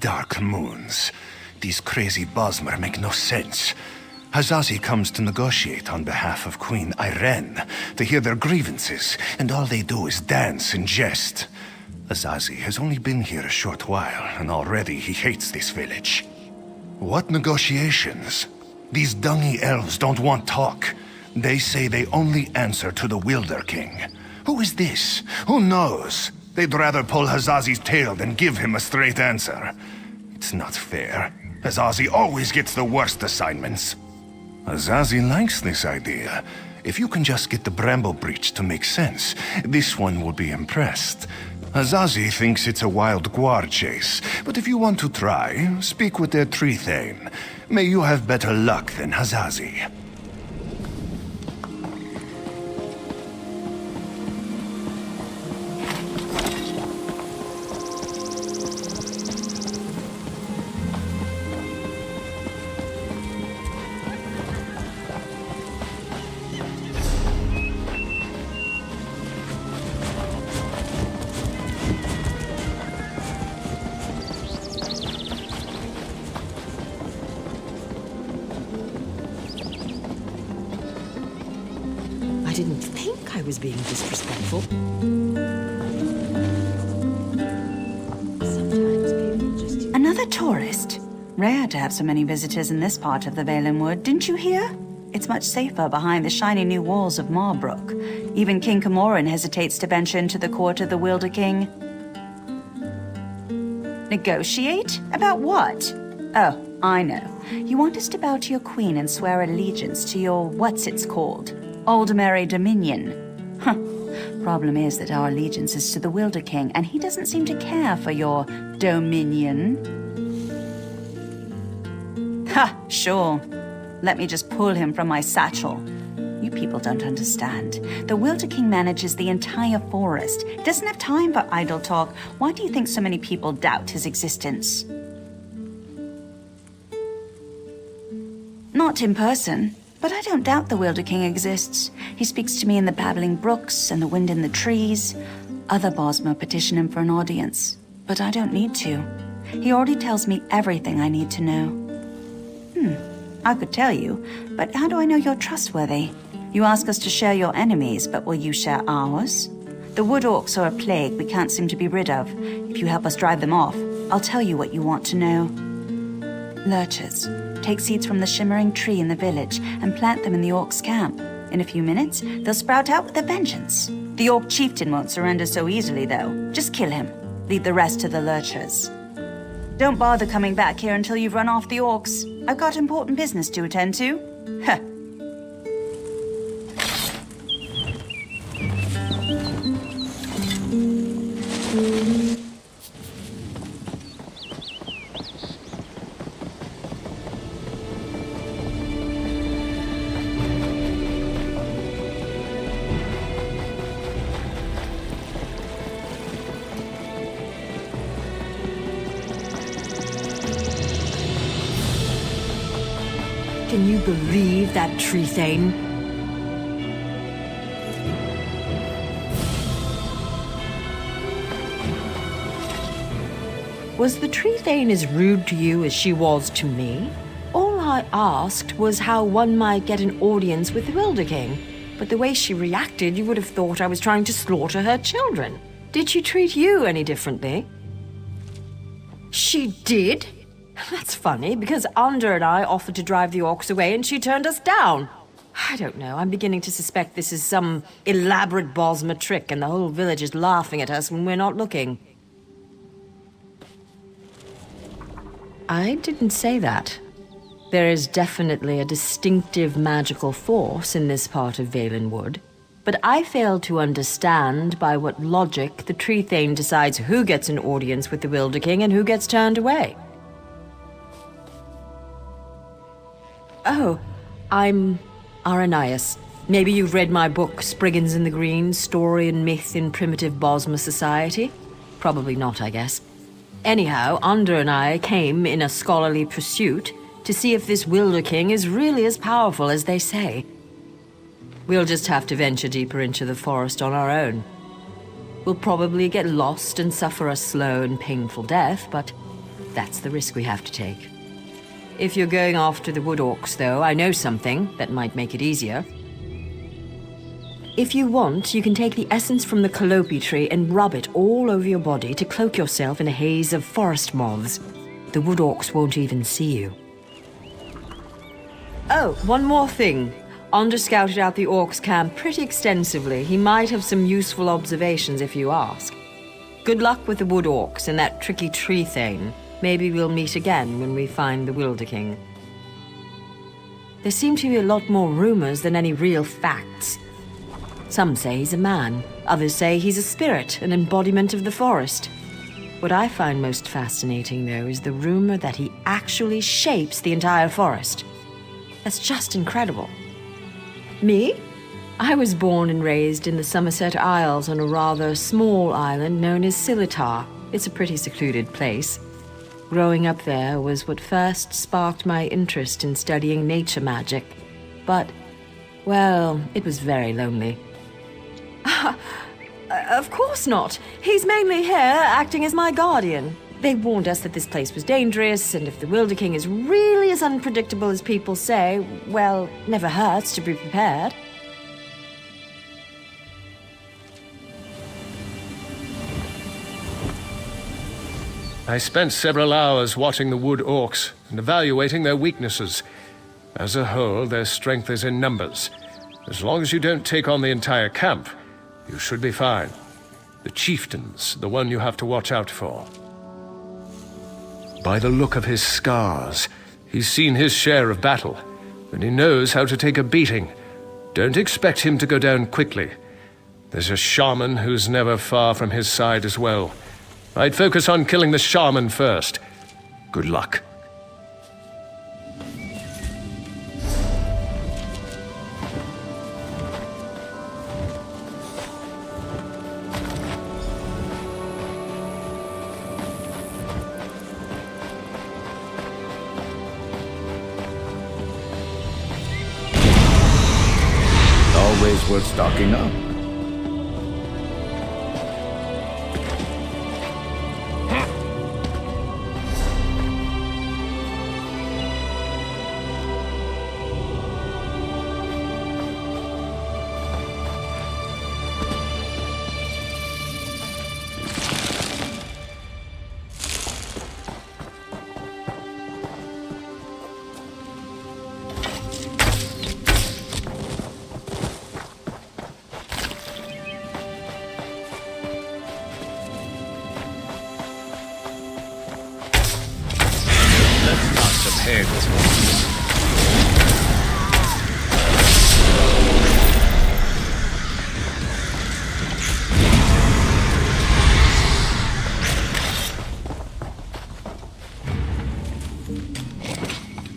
dark moons. These crazy Bosmer make no sense. Hazazi comes to negotiate on behalf of Queen Irene to hear their grievances, and all they do is dance and jest. Hazazi has only been here a short while, and already he hates this village. What negotiations? These dungy elves don't want talk. They say they only answer to the Wilder King. Who is this? Who knows? They'd rather pull Hazazi's tail than give him a straight answer. It's not fair. Hazazi always gets the worst assignments. Hazazi likes this idea. If you can just get the Bramble Breach to make sense, this one will be impressed. Hazazi thinks it's a wild guar chase, but if you want to try, speak with their tree thane. May you have better luck than Hazazi. I didn't think I was being disrespectful. Sometimes people just... Another tourist? Rare to have so many visitors in this part of the Valen Wood, didn't you hear? It's much safer behind the shiny new walls of Marbrook. Even King Camoran hesitates to venture into the court of the Wilder King. Negotiate? About what? Oh, I know. You want us to bow to your queen and swear allegiance to your what's-it's-called? Aldemary Dominion. Huh. Problem is that our allegiance is to the Wilder King, and he doesn't seem to care for your dominion. Ha! Sure. Let me just pull him from my satchel. You people don't understand. The Wilder King manages the entire forest. He doesn't have time for idle talk. Why do you think so many people doubt his existence? Not in person. But I don't doubt the Wilder King exists. He speaks to me in the babbling brooks and the wind in the trees. Other Bosmer petition him for an audience, but I don't need to. He already tells me everything I need to know. I could tell you, but how do I know you're trustworthy? You ask us to share your enemies, but will you share ours? The wood orcs are a plague we can't seem to be rid of. If you help us drive them off, I'll tell you what you want to know. Lurchers. Take seeds from the shimmering tree in the village and plant them in the orcs' camp. In a few minutes, they'll sprout out with a vengeance. The orc chieftain won't surrender so easily, though. Just kill him. Leave the rest to the lurchers. Don't bother coming back here until you've run off the orcs. I've got important business to attend to. Heh. Can you believe that tree thane? Was the tree thane as rude to you as she was to me? All I asked was how one might get an audience with the Wilder King. But the way she reacted, you would have thought I was trying to slaughter her children. Did she treat you any differently? She did? That's funny, because Under and I offered to drive the orcs away and she turned us down. I don't know, I'm beginning to suspect this is some elaborate Bosmer trick and the whole village is laughing at us when we're not looking. I didn't say that. There is definitely a distinctive magical force in this part of Valen Wood, but I fail to understand by what logic the tree thane decides who gets an audience with the Wilder King and who gets turned away. Oh, I'm Aranias. Maybe you've read my book, Spriggans in the Green, Story and Myth in Primitive Bosmer Society? Probably not, I guess. Anyhow, Under and I came in a scholarly pursuit to see if this Wilder King is really as powerful as they say. We'll just have to venture deeper into the forest on our own. We'll probably get lost and suffer a slow and painful death, but That's the risk we have to take. If you're going after the wood orcs, though, I know something that might make it easier. If you want, you can take the essence from the calliope tree and rub it all over your body to cloak yourself in a haze of forest moths. The wood orcs won't even see you. Oh, one more thing. Ander scouted out the orcs' camp pretty extensively. He might have some useful observations if you ask. Good luck with the wood orcs and that tricky tree thing. Maybe we'll meet again when we find the Wilder King. There seem to be a lot more rumors than any real facts. Some say he's a man. Others say he's a spirit, an embodiment of the forest. What I find most fascinating, though, is the rumor that he actually shapes the entire forest. That's just incredible. Me? I was born and raised in the Somerset Isles on a rather small island known as Silitar. It's a pretty secluded place. Growing up there was what first sparked my interest in studying nature magic. But, well, it was very lonely. Of course not. He's mainly here, acting as my guardian. They warned us that this place was dangerous, and if the Wilder King is really as unpredictable as people say, well, never hurts to be prepared. I spent several hours watching the wood orcs and evaluating their weaknesses. As a whole, their strength is in numbers. As long as you don't take on the entire camp, you should be fine. The chieftain's the one you have to watch out for. By the look of his scars, he's seen his share of battle, and he knows how to take a beating. Don't expect him to go down quickly. There's a shaman who's never far from his side as well. I'd focus on killing the shaman first. Good luck. Always worth stocking up.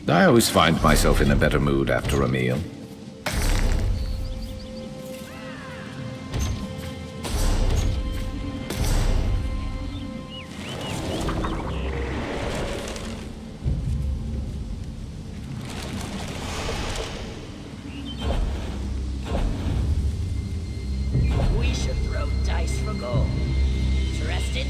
I always find myself in a better mood after a meal. We should throw dice for gold. Interested?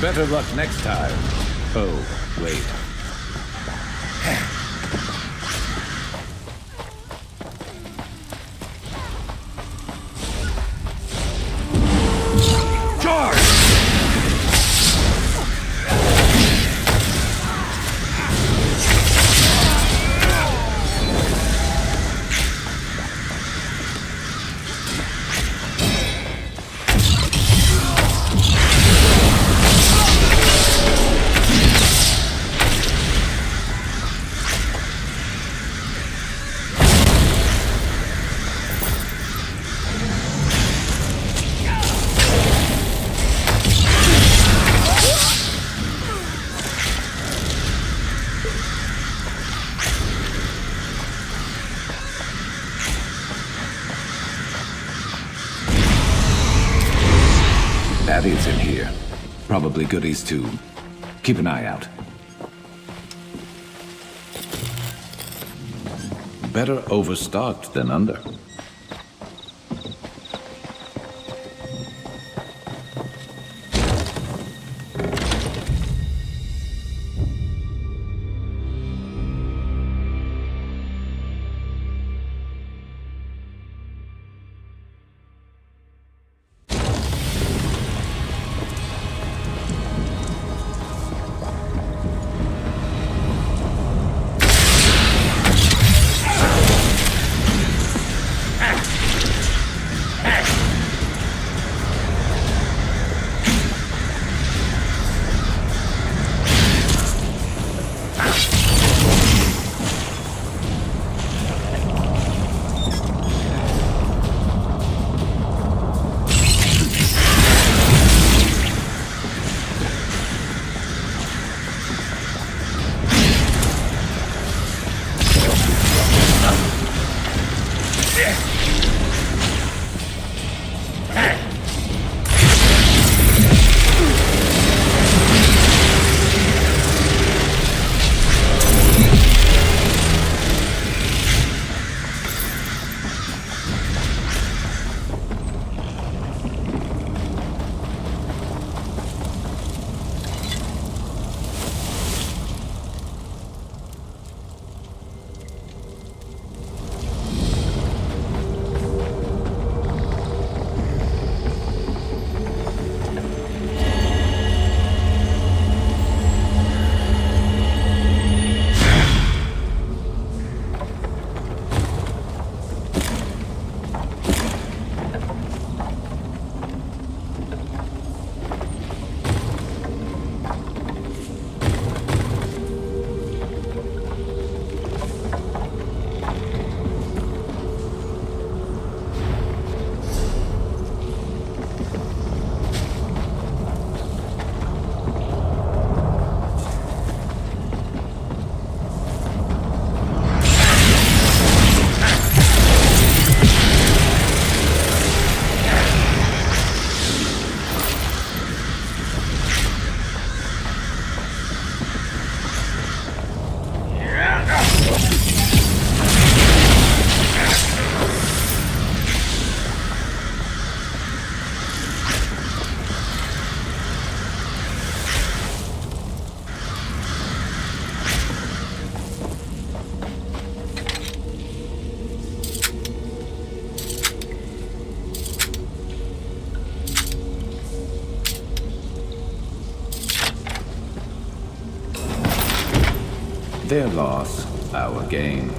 Better luck next time. Oh, wait. in here. Probably goodies too. Keep an eye out. Better overstocked than under. Their loss, our gain.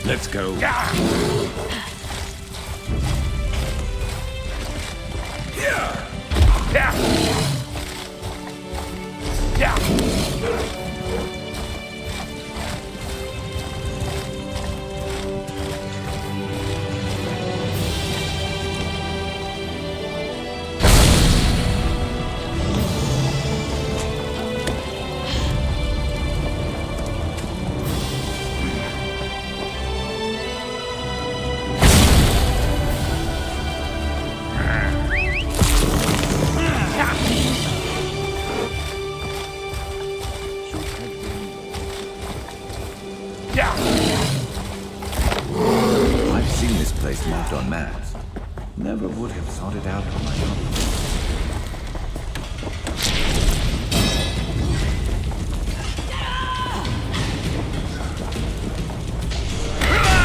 Let's go. place marked on maps. Never would have sought it out on my own.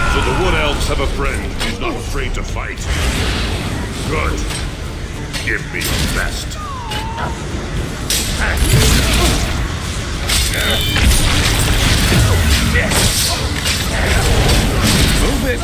So the Wood Elves have a friend who's not afraid to fight. Good. Give me your best. Move it!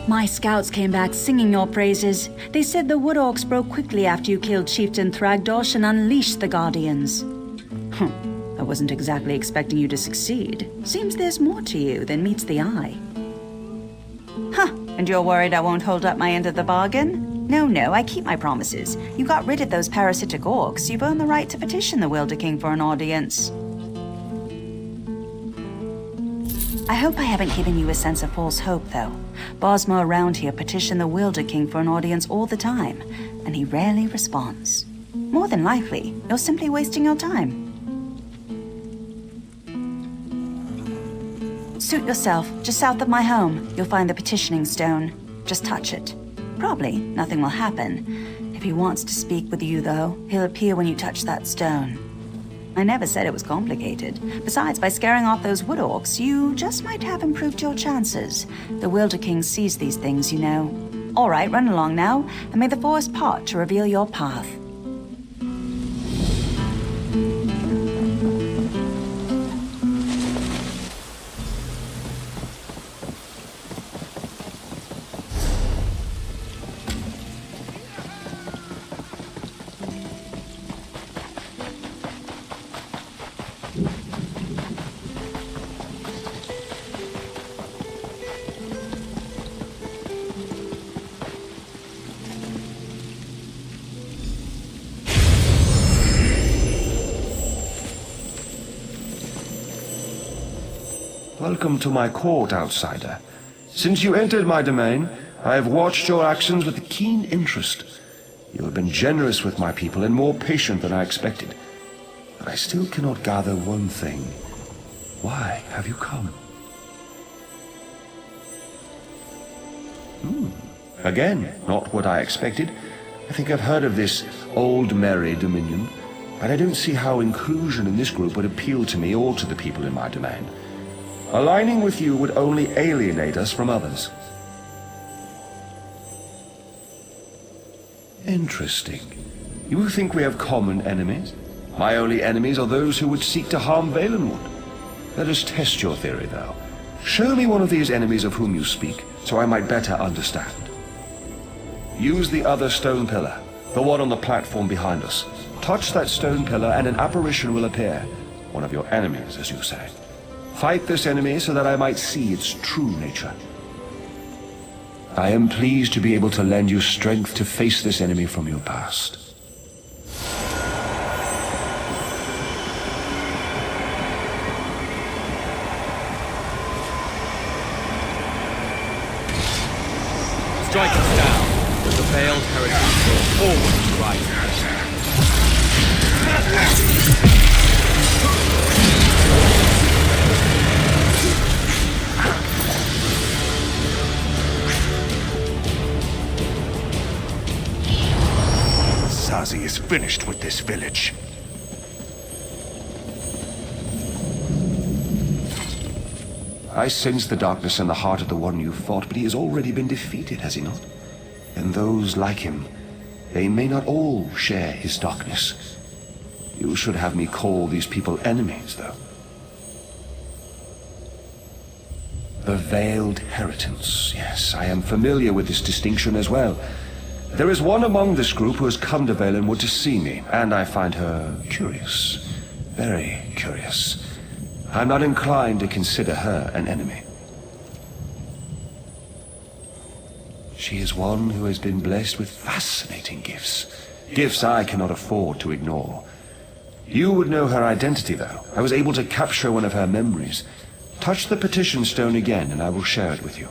My scouts came back singing your praises. They said the Wood Orcs broke quickly after you killed Chieftain Thragdosh and unleashed the Guardians. I wasn't exactly expecting you to succeed. Seems there's more to you than meets the eye. Huh, and you're worried I won't hold up my end of the bargain? No, I keep my promises. You got rid of those parasitic orcs. You've earned the right to petition the Wilder King for an audience. I hope I haven't given you a sense of false hope, though. Bosma around here petition the Wilder King for an audience all the time, and he rarely responds. More than likely, you're simply wasting your time. Suit yourself, just south of my home. You'll find the petitioning stone. Just touch it. Probably nothing will happen. If he wants to speak with you, though, he'll appear when you touch that stone. I never said it was complicated. Besides, by scaring off those Wood Orcs, you just might have improved your chances. The Wilder King sees these things, you know. All right, run along now, and may the forest part to reveal your path. Welcome to my court, outsider. Since you entered my domain, I have watched your actions with keen interest. You have been generous with my people and more patient than I expected. But I still cannot gather one thing. Why have you come? Again, not what I expected. I think I've heard of this old merry dominion, but I don't see how inclusion in this group would appeal to me or to the people in my domain. Aligning with you would only alienate us from others. Interesting. You think we have common enemies? My only enemies are those who would seek to harm Valenwood. Let us test your theory, though. Show me one of these enemies of whom you speak, so I might better understand. Use the other stone pillar, the one on the platform behind us. Touch that stone pillar and an apparition will appear. One of your enemies, as you say. Fight this enemy so that I might see its true nature. I am pleased to be able to lend you strength to face this enemy from your past. Strike us down, with the veiled heritage go forward to rise. Zazi is finished with this village. I sense the darkness in the heart of the one you fought, but he has already been defeated, has he not? And those like him, they may not all share his darkness. You should have me call these people enemies, though. The Veiled Heritance. Yes, I am familiar with this distinction as well. There is one among this group who has come to Valenwood to see me, and I find her curious. Very curious. I'm not inclined to consider her an enemy. She is one who has been blessed with fascinating gifts. Gifts I cannot afford to ignore. You would know her identity, though. I was able to capture one of her memories. Touch the petition stone again, and I will share it with you.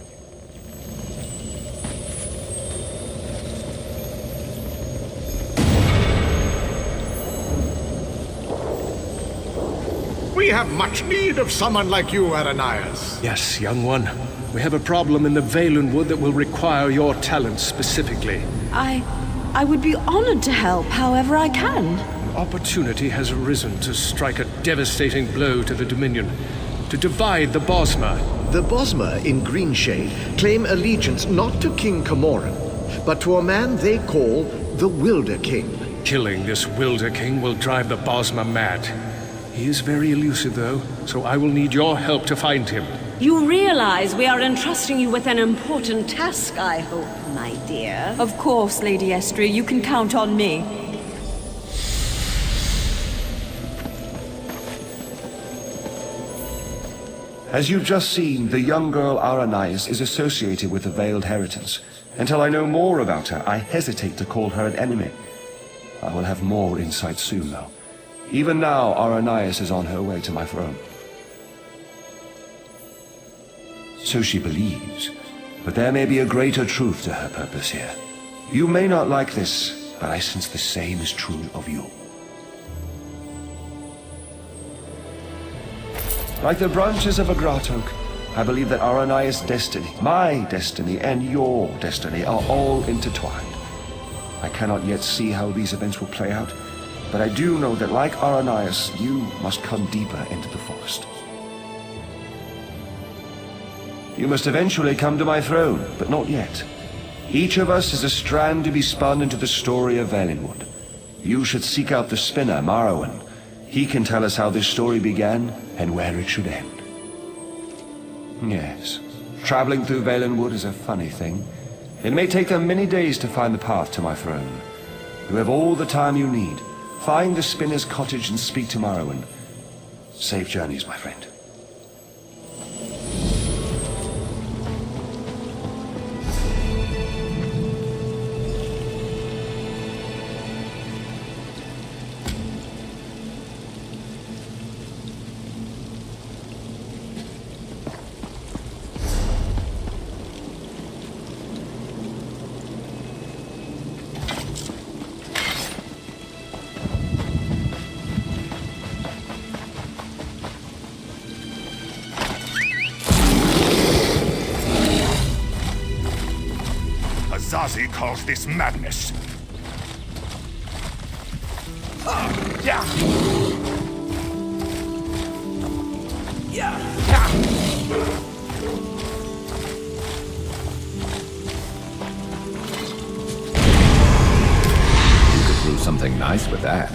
We have much need of someone like you, Aranias. Yes, young one. We have a problem in the Valenwood that will require your talents specifically. I would be honored to help however I can. An opportunity has arisen to strike a devastating blow to the Dominion, to divide the Bosmer. The Bosmer in Greenshade claim allegiance not to King Camoran, but to a man they call the Wilder King. Killing this Wilder King will drive the Bosmer mad. He is very elusive, though, so I will need your help to find him. You realize we are entrusting you with an important task, I hope, my dear. Of course, Lady Estria, you can count on me. As you've just seen, the young girl Aranias is associated with the Veiled Heritance. Until I know more about her, I hesitate to call her an enemy. I will have more insight soon, though. Even now, Aranias is on her way to my throne. So she believes, but there may be a greater truth to her purpose here. You may not like this, but I sense the same is true of you. Like the branches of a grat oak, I believe that Aranias' destiny, my destiny, and your destiny are all intertwined. I cannot yet see how these events will play out, but I do know that like Aranias, you must come deeper into the forest. You must eventually come to my throne, but not yet. Each of us is a strand to be spun into the story of Valenwood. You should seek out the spinner, Marrowan. He can tell us how this story began and where it should end. Yes, traveling through Valenwood is a funny thing. It may take them many days to find the path to my throne. You have all the time you need. Find the spinner's cottage and speak to Marrowan. Safe journeys, my friend. Zazi calls this madness. Yeah. You could brew something nice with that.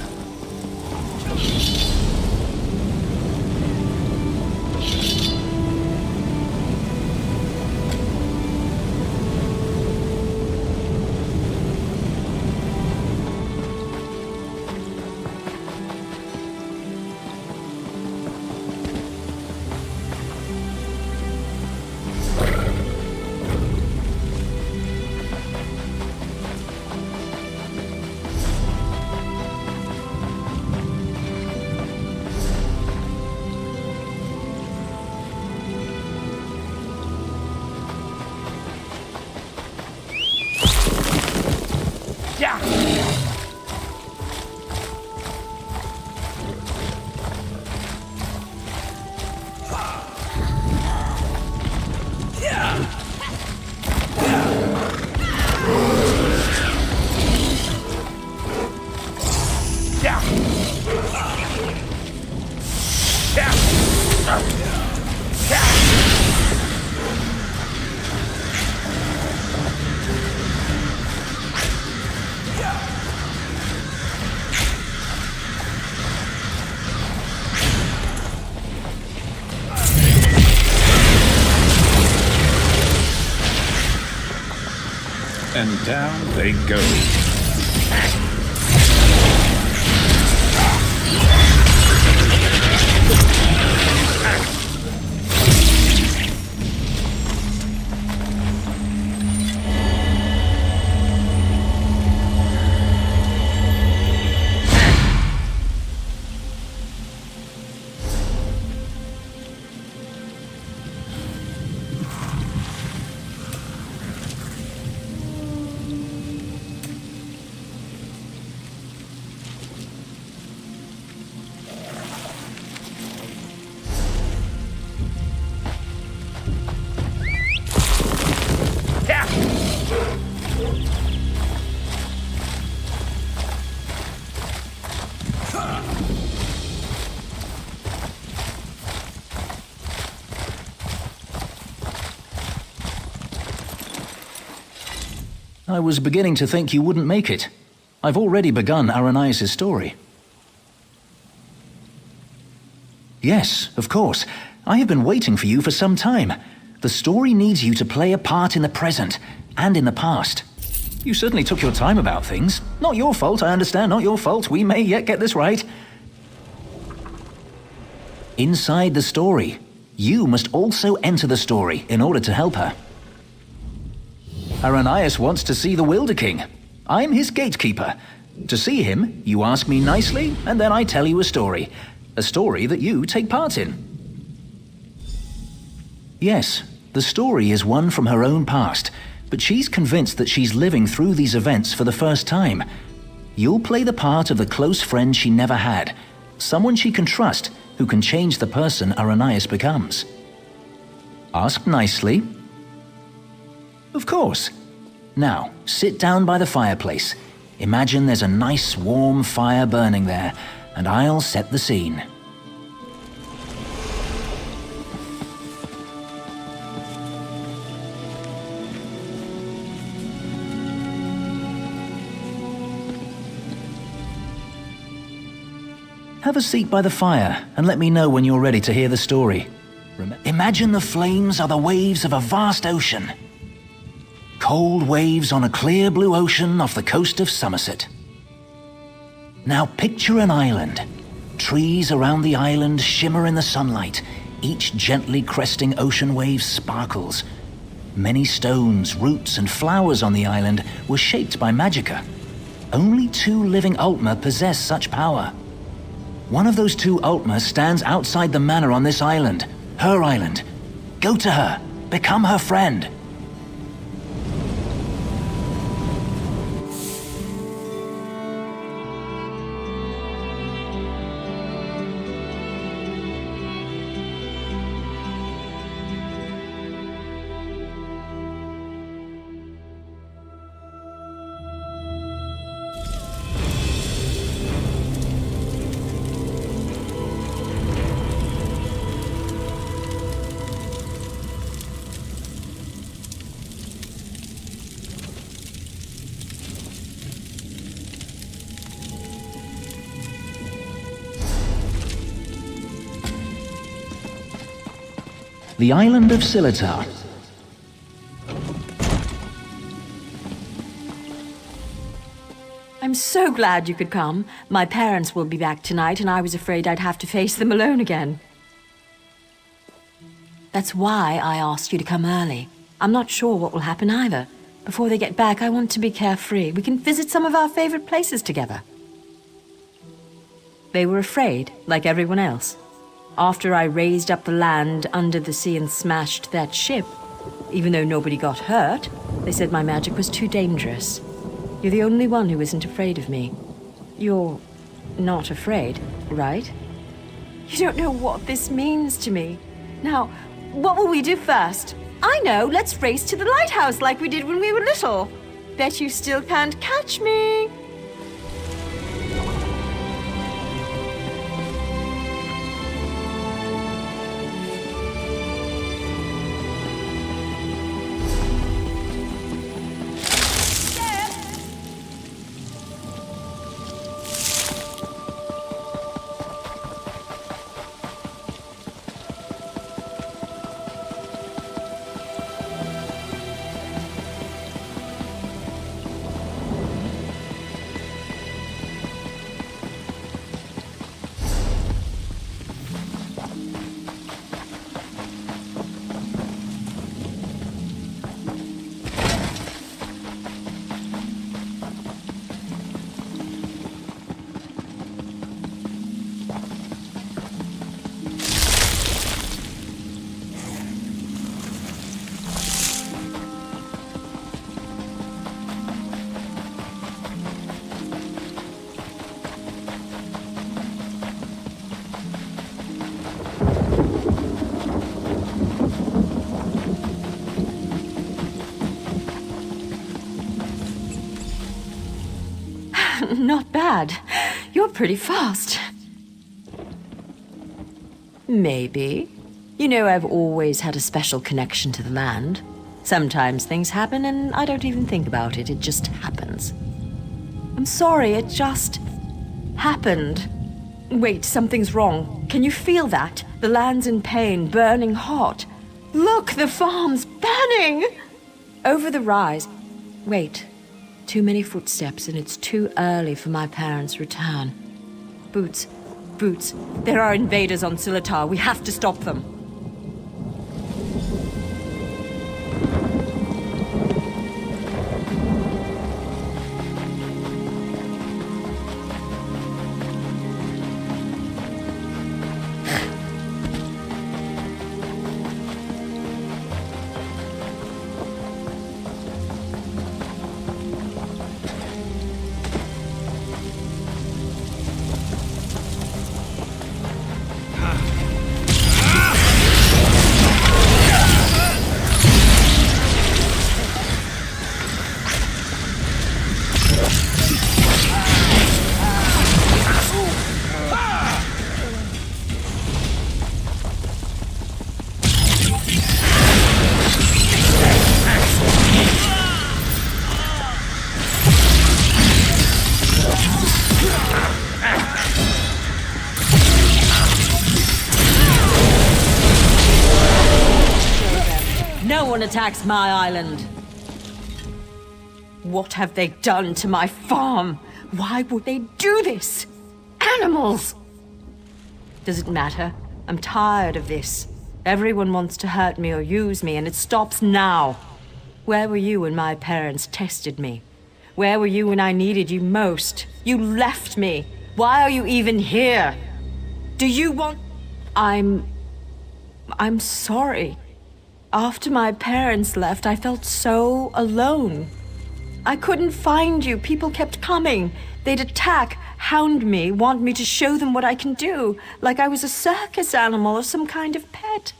and down they go. I was beginning to think you wouldn't make it. I've already begun Aranias' story. Yes, of course. I have been waiting for you for some time. The story needs you to play a part in the present and in the past. You certainly took your time about things. Not your fault, I understand, not your fault. We may yet get this right. Inside the story, you must also enter the story in order to help her. Aranias wants to see the Wilder King. I'm his gatekeeper. To see him, you ask me nicely, and then I tell you a story. A story that you take part in. Yes, the story is one from her own past, but she's convinced that she's living through these events for the first time. You'll play the part of the close friend she never had, someone she can trust, who can change the person Aranias becomes. Ask nicely. Of course. Now, sit down by the fireplace. Imagine there's a nice warm fire burning there, and I'll set the scene. Have a seat by the fire and let me know when you're ready to hear the story. Imagine the flames are the waves of a vast ocean. Cold waves on a clear blue ocean off the coast of Somerset. Now picture an island. Trees around the island shimmer in the sunlight. Each gently cresting ocean wave sparkles. Many stones, roots, and flowers on the island were shaped by Magica. Only 2 living Altmer possess such power. One of those 2 Altmer stands outside the manor on this island. Her island. Go to her. Become her friend. The island of Silitar. I'm so glad you could come. My parents will be back tonight, and I was afraid I'd have to face them alone again. That's why I asked you to come early. I'm not sure what will happen either. Before they get back, I want to be carefree. We can visit some of our favorite places together. They were afraid, like everyone else. After I raised up the land under the sea and smashed that ship, even though nobody got hurt, they said my magic was too dangerous. You're the only one who isn't afraid of me. You're not afraid, right? You don't know what this means to me. Now, what will we do first? I know, let's race to the lighthouse like we did when we were little. Bet you still can't catch me. Not bad. You're pretty fast. Maybe. You know, I've always had a special connection to the land. Sometimes things happen and I don't even think about it. It just happens. I'm sorry, it just happened. Wait, something's wrong. Can you feel that? The land's in pain, burning hot. Look, the farm's burning! Over the rise. Wait. Too many footsteps and it's too early for my parents' return. Boots. Boots. There are invaders on Silitar. We have to stop them. No one attacks my island. What have they done to my farm? Why would they do this? Animals! Does it matter? I'm tired of this. Everyone wants to hurt me or use me, and it stops now. Where were you when my parents tested me? Where were you when I needed you most? You left me. Why are you even here? Do you want... I'm sorry. After my parents left, I felt so alone. I couldn't find you. People kept coming. They'd attack, hound me, want me to show them what I can do, like I was a circus animal or some kind of pet.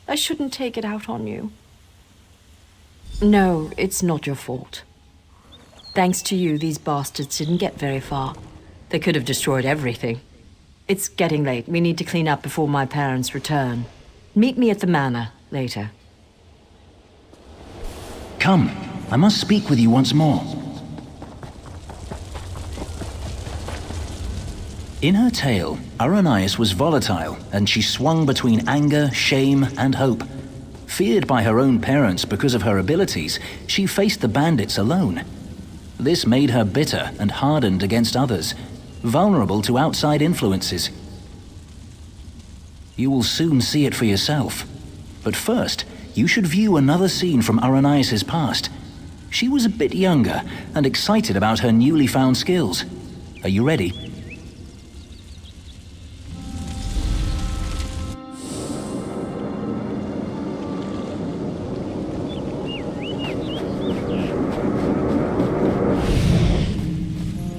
I shouldn't take it out on you. No, it's not your fault. Thanks to you, these bastards didn't get very far. They could have destroyed everything. It's getting late. We need to clean up before my parents return. Meet me at the manor later. Come, I must speak with you once more. In her tale, Aranias was volatile, and she swung between anger, shame, and hope. Feared by her own parents because of her abilities, she faced the bandits alone. This made her bitter and hardened against others, vulnerable to outside influences. You will soon see it for yourself. But first, you should view another scene from Aranias' past. She was a bit younger and excited about her newly found skills. Are you ready?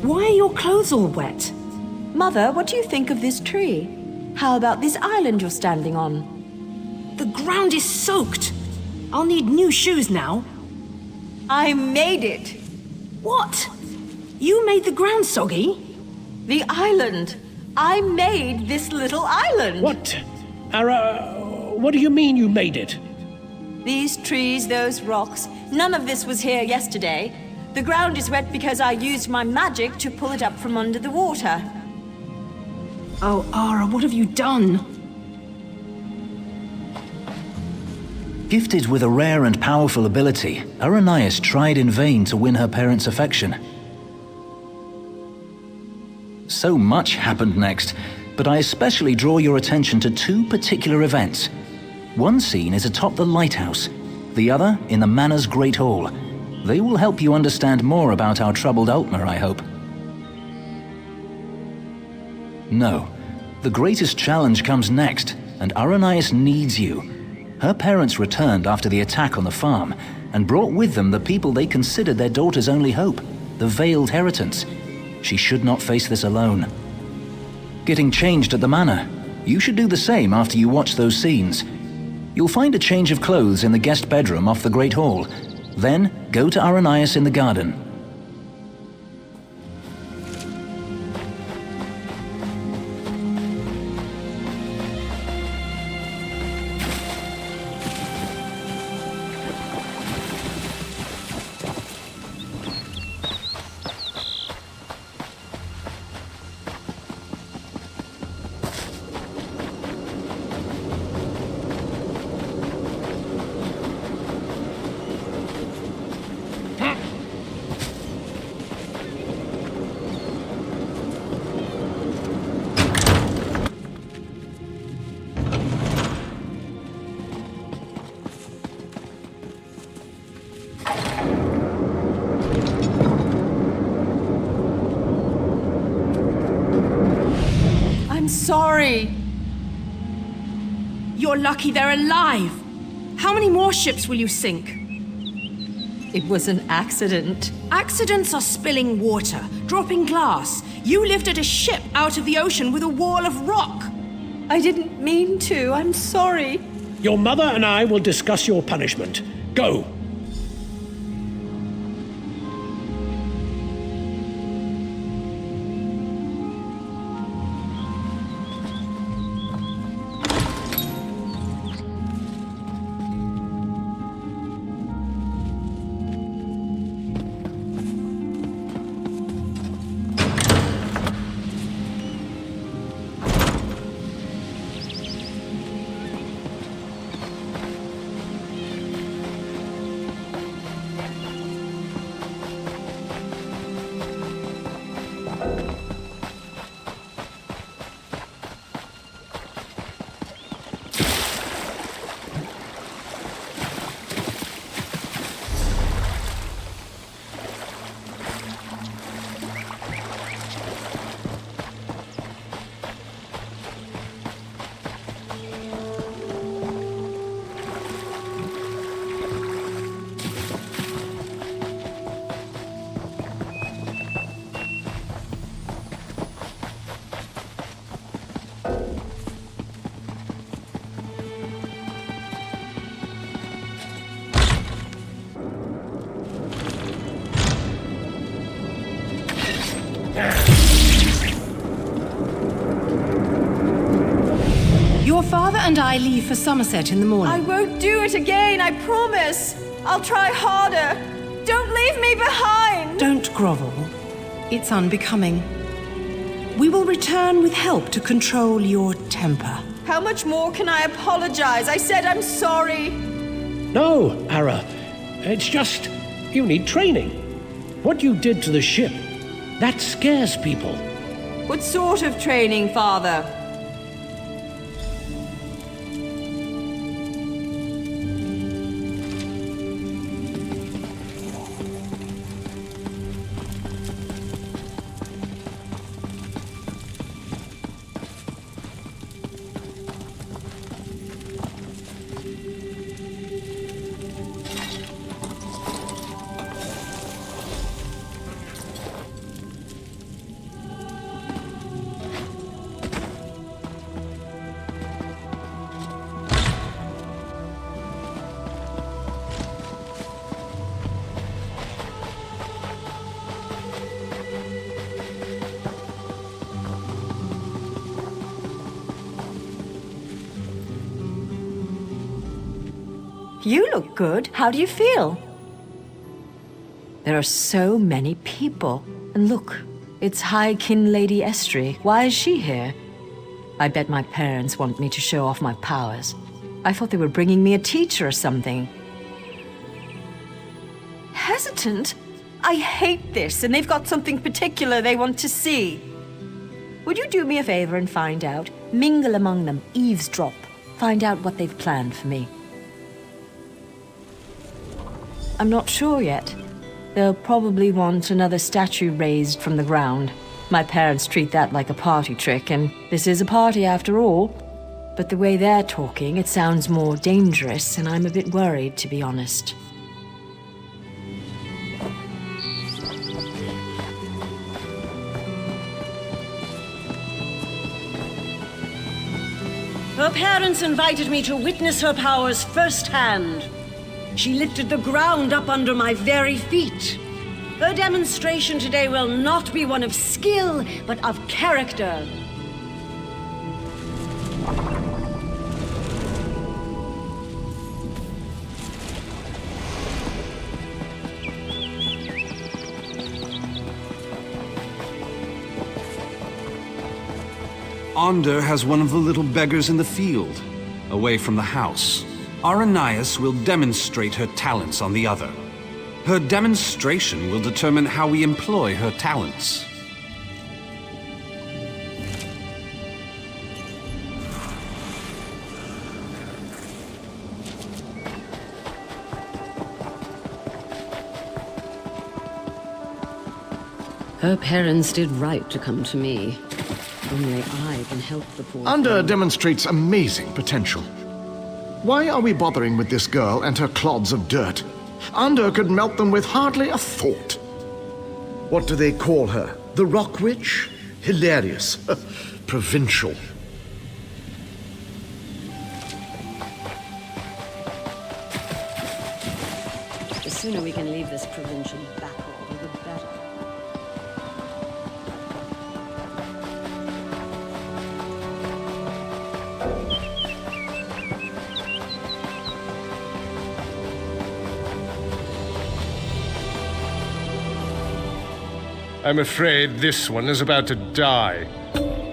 Why are your clothes all wet? Mother, what do you think of this tree? How about this island you're standing on? The ground is soaked. I'll need new shoes now. I made it. What? You made the ground soggy? The island. I made this little island. What? What do you mean you made it? These trees, those rocks, none of this was here yesterday. The ground is wet because I used my magic to pull it up from under the water. Oh, Ara, what have you done? Gifted with a rare and powerful ability, Aranias tried in vain to win her parents' affection. So much happened next, but I especially draw your attention to two particular events. One scene is atop the lighthouse, the other in the manor's great hall. They will help you understand more about our troubled Altmer, I hope. No, the greatest challenge comes next, and Aranias needs you. Her parents returned after the attack on the farm, and brought with them the people they considered their daughter's only hope, the Veiled Heritance. She should not face this alone. Getting changed at the manor. You should do the same after you watch those scenes. You'll find a change of clothes in the guest bedroom off the Great Hall. Then, go to Aranias in the garden. sorry. You're lucky they're alive. How many more ships will you sink? It was an accident. Accidents are spilling water, dropping glass. You lifted a ship out of the ocean with a wall of rock. I didn't mean to. I'm sorry. Your mother and I will discuss your punishment. Go. Your father and I leave for Somerset in the morning. I won't do it again, I promise. I'll try harder. Don't leave me behind. Don't grovel. It's unbecoming. We will return with help to control your temper. How much more can I apologize? I said I'm sorry. No, Ara. It's just you need training. What you did to the ship, that scares people. What sort of training, Father? You look good. How do you feel? There are so many people. And look, it's High Kin Lady Estrie. Why is she here? I bet my parents want me to show off my powers. I thought they were bringing me a teacher or something. Hesitant? I hate this, and they've got something particular they want to see. Would you do me a favor and find out? Mingle among them, eavesdrop. Find out what they've planned for me. I'm not sure yet. They'll probably want another statue raised from the ground. My parents treat that like a party trick, and this is a party after all. But the way they're talking, it sounds more dangerous, and I'm a bit worried, to be honest. Her parents invited me to witness her powers firsthand. She lifted the ground up under my very feet. Her demonstration today will not be one of skill, but of character. Onder has one of the little beggars in the field, away from the house. Aranias will demonstrate her talents on the other. Her demonstration will determine how we employ her talents. Her parents did right to come to me. Only I can help the poor Anda thing. demonstrates amazing potential. Why are we bothering with this girl and her clods of dirt? Anda could melt them with hardly a thought. What do they call her? The Rock Witch? Hilarious. Provincial. The sooner we can leave this provincial backwater, the better. I'm afraid this one is about to die.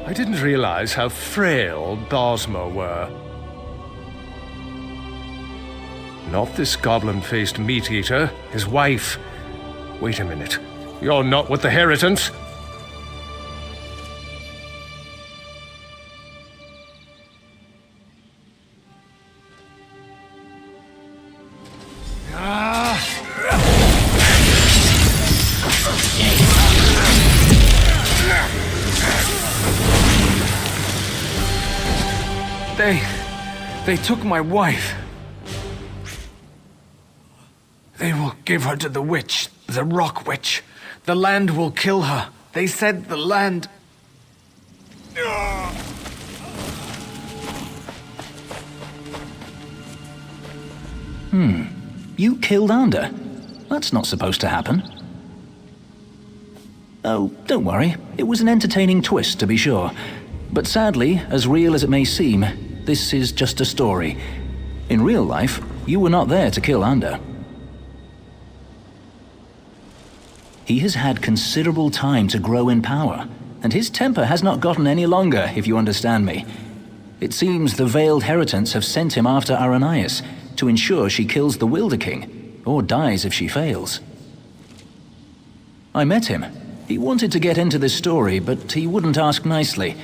I didn't realize how frail Bosmer were. Not this goblin-faced meat-eater, his wife. Wait a minute. You're not with the Heritants? They took my wife. They will give her to the witch, the Rock Witch. The land will kill her. They said the land... You killed Anda? That's not supposed to happen. Oh, don't worry. It was an entertaining twist, to be sure. But sadly, as real as it may seem, this is just a story. In real life, you were not there to kill Anda. He has had considerable time to grow in power, and his temper has not gotten any longer, if you understand me. It seems the Veiled Heritants have sent him after Aranias to ensure she kills the Wilder King, or dies if she fails. I met him. He wanted to get into this story, but he wouldn't ask nicely.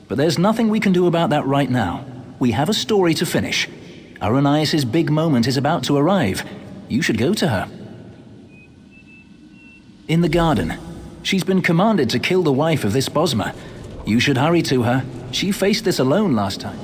But there's nothing we can do about that right now. We have a story to finish. Aranias' big moment is about to arrive. You should go to her. In the garden. She's been commanded to kill the wife of this Bosmer. You should hurry to her. She faced this alone last time.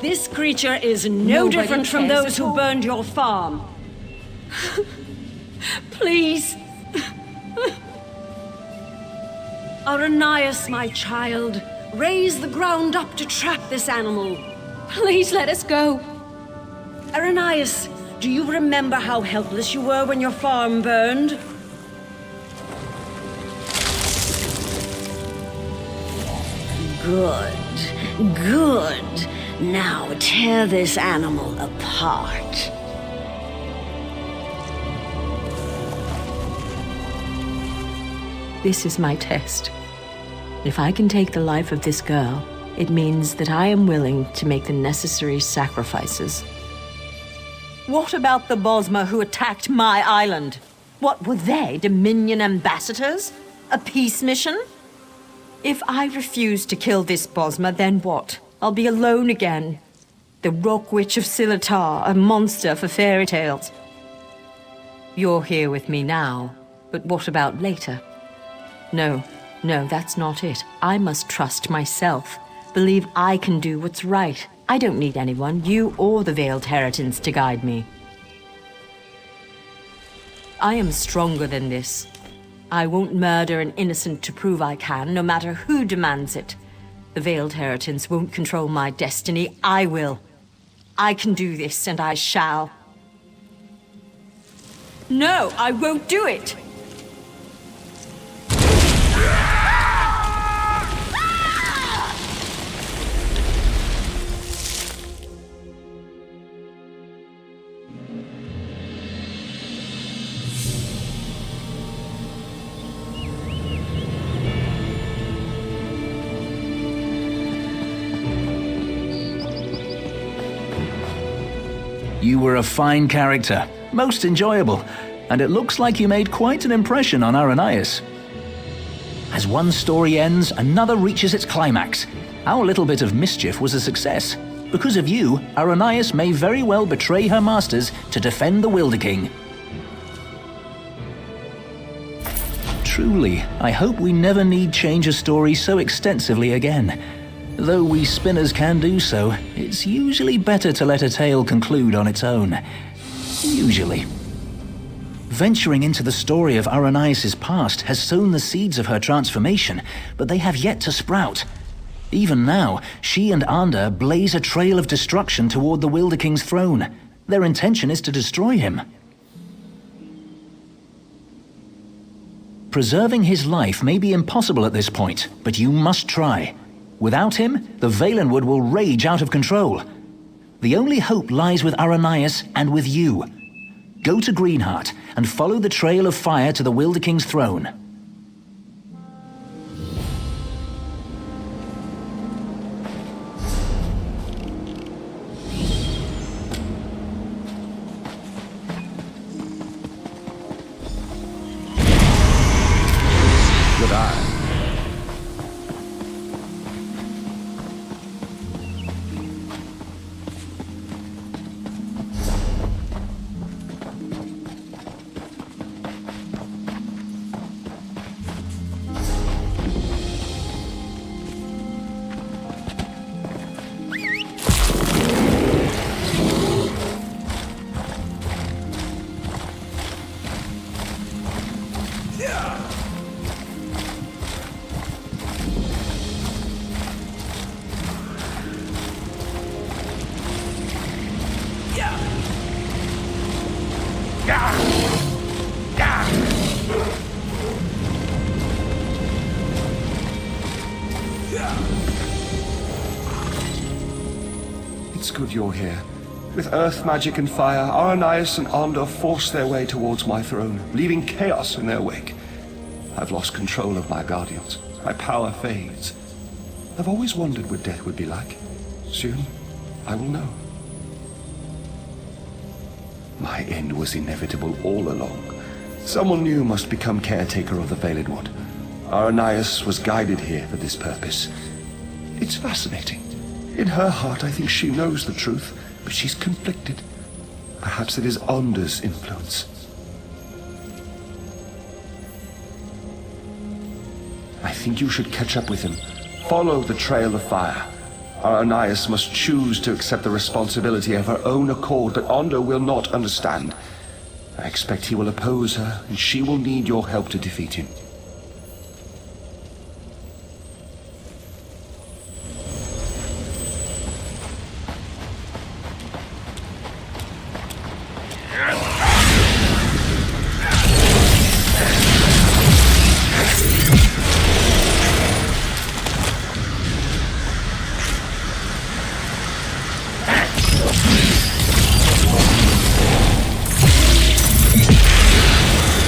This creature is no Nobody different from cares those at who all. burned your farm. Please. Aranias, my child, raise the ground up to trap this animal. Please let us go. Aranias, do you remember how helpless you were when your farm burned? Good. Good. Now tear this animal apart. This is my test. If I can take the life of this girl, it means that I am willing to make the necessary sacrifices. What about the Bosmer who attacked my island? What were they, Dominion ambassadors? A peace mission? If I refuse to kill this Bosmer, then what? I'll be alone again. The Rock Witch of Silitar, a monster for fairy tales. You're here with me now, but what about later? No, that's not it. I must trust myself. Believe I can do what's right. I don't need anyone, you or the Veiled Heritants, to guide me. I am stronger than this. I won't murder an innocent to prove I can, no matter who demands it. The Veiled Heritants won't control my destiny. I will. I can do this, and I shall. No, I won't do it! You were a fine character, most enjoyable, and it looks like you made quite an impression on Aranias. As one story ends, another reaches its climax. Our little bit of mischief was a success. Because of you, Aranias may very well betray her masters to defend the Wilder King. Truly, I hope we never need change a story so extensively again. Though we spinners can do so, it's usually better to let a tale conclude on its own. Usually. Venturing into the story of Aranias' past has sown the seeds of her transformation, but they have yet to sprout. Even now, she and Ander blaze a trail of destruction toward the Wilder King's throne. Their intention is to destroy him. Preserving his life may be impossible at this point, but you must try. Without him, the Valenwood will rage out of control. The only hope lies with Aranias and with you. Go to Greenheart and follow the trail of fire to the Wilder King's throne. Good eye. It's good you're here. With earth magic and fire, Aranias and Ander force their way towards my throne, leaving chaos in their wake. I've lost control of my guardians. My power fades. I've always wondered what death would be like. Soon, I will know. My end was inevitable all along. Someone new must become caretaker of the Valenwood. Aranias was guided here for this purpose. It's fascinating. In her heart, I think she knows the truth, but she's conflicted. Perhaps it is Ander's influence. I think you should catch up with him. Follow the trail of fire. Aranias must choose to accept the responsibility of her own accord, but Ander will not understand. I expect he will oppose her, and she will need your help to defeat him.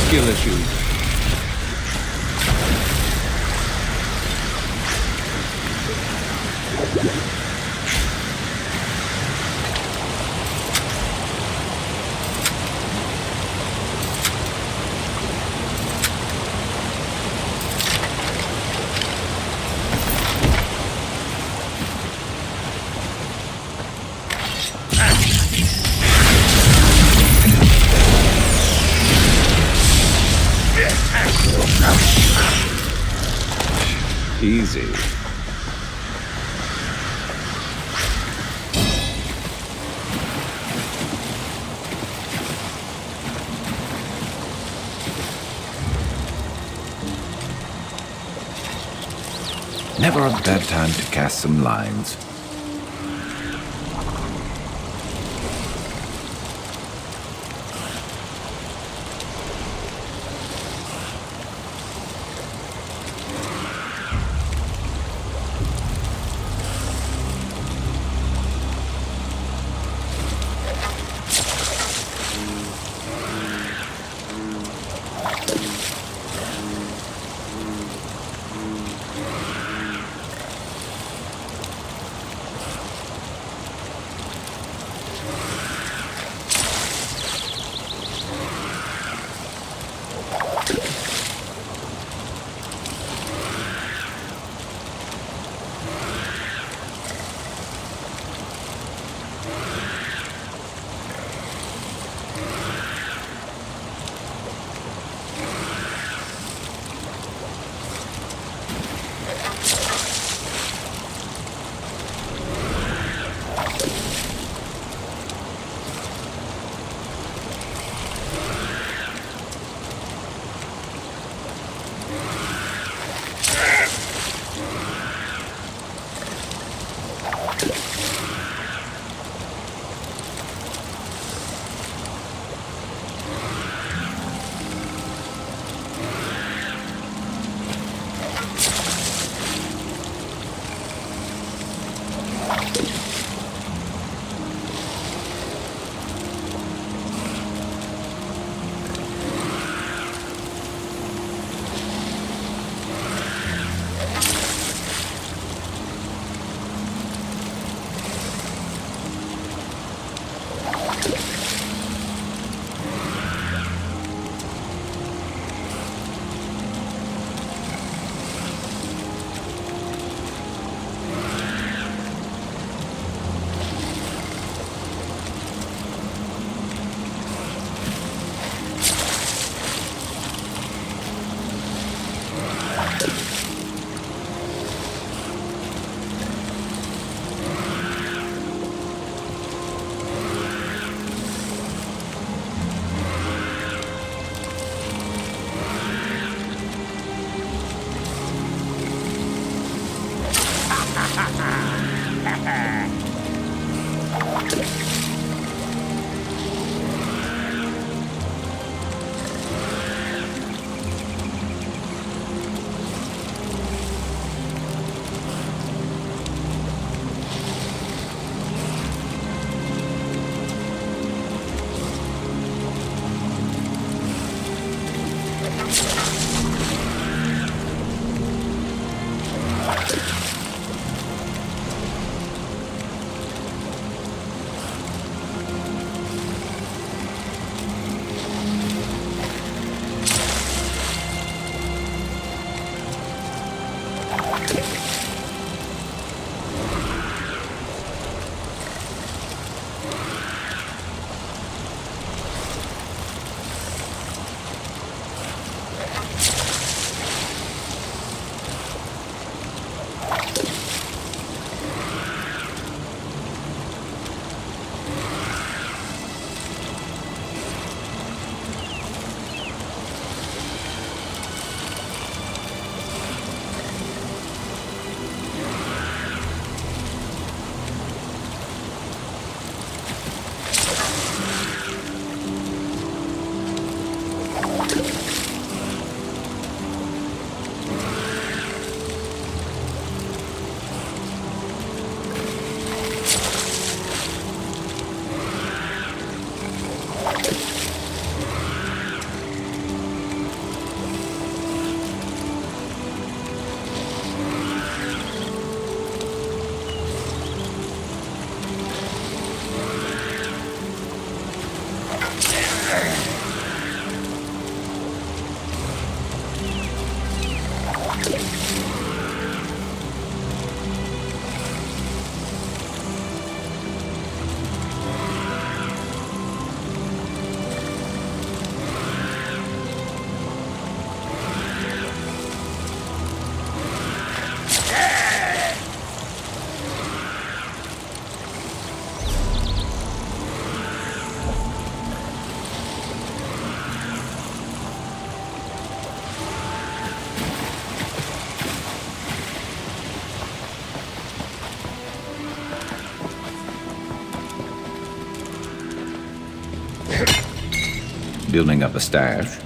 Skill issues. Easy. Never a bad time to cast some lines. Building up a stash.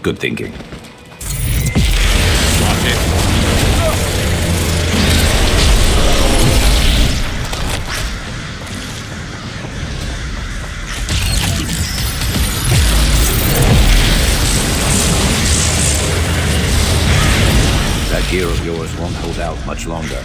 Good thinking. That gear of yours won't hold out much longer.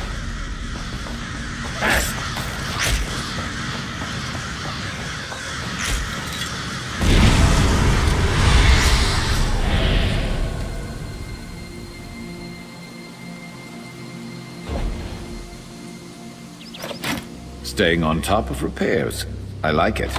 Staying on top of repairs. I like it.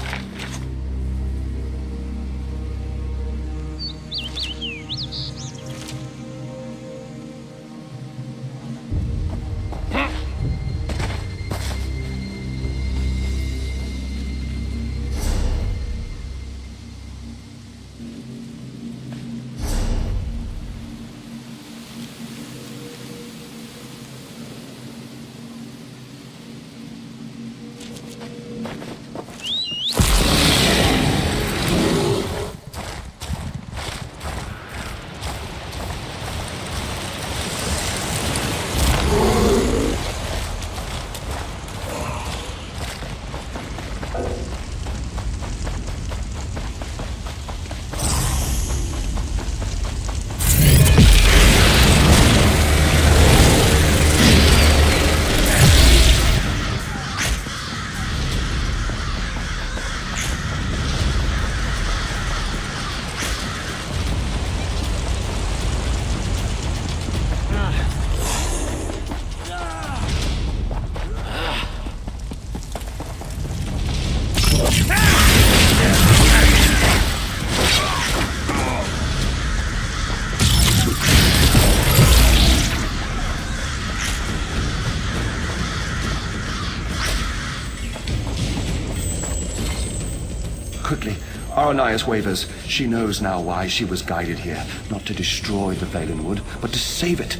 Quickly, Aranias wavers. She knows now why she was guided here. Not to destroy the Valenwood, but to save it.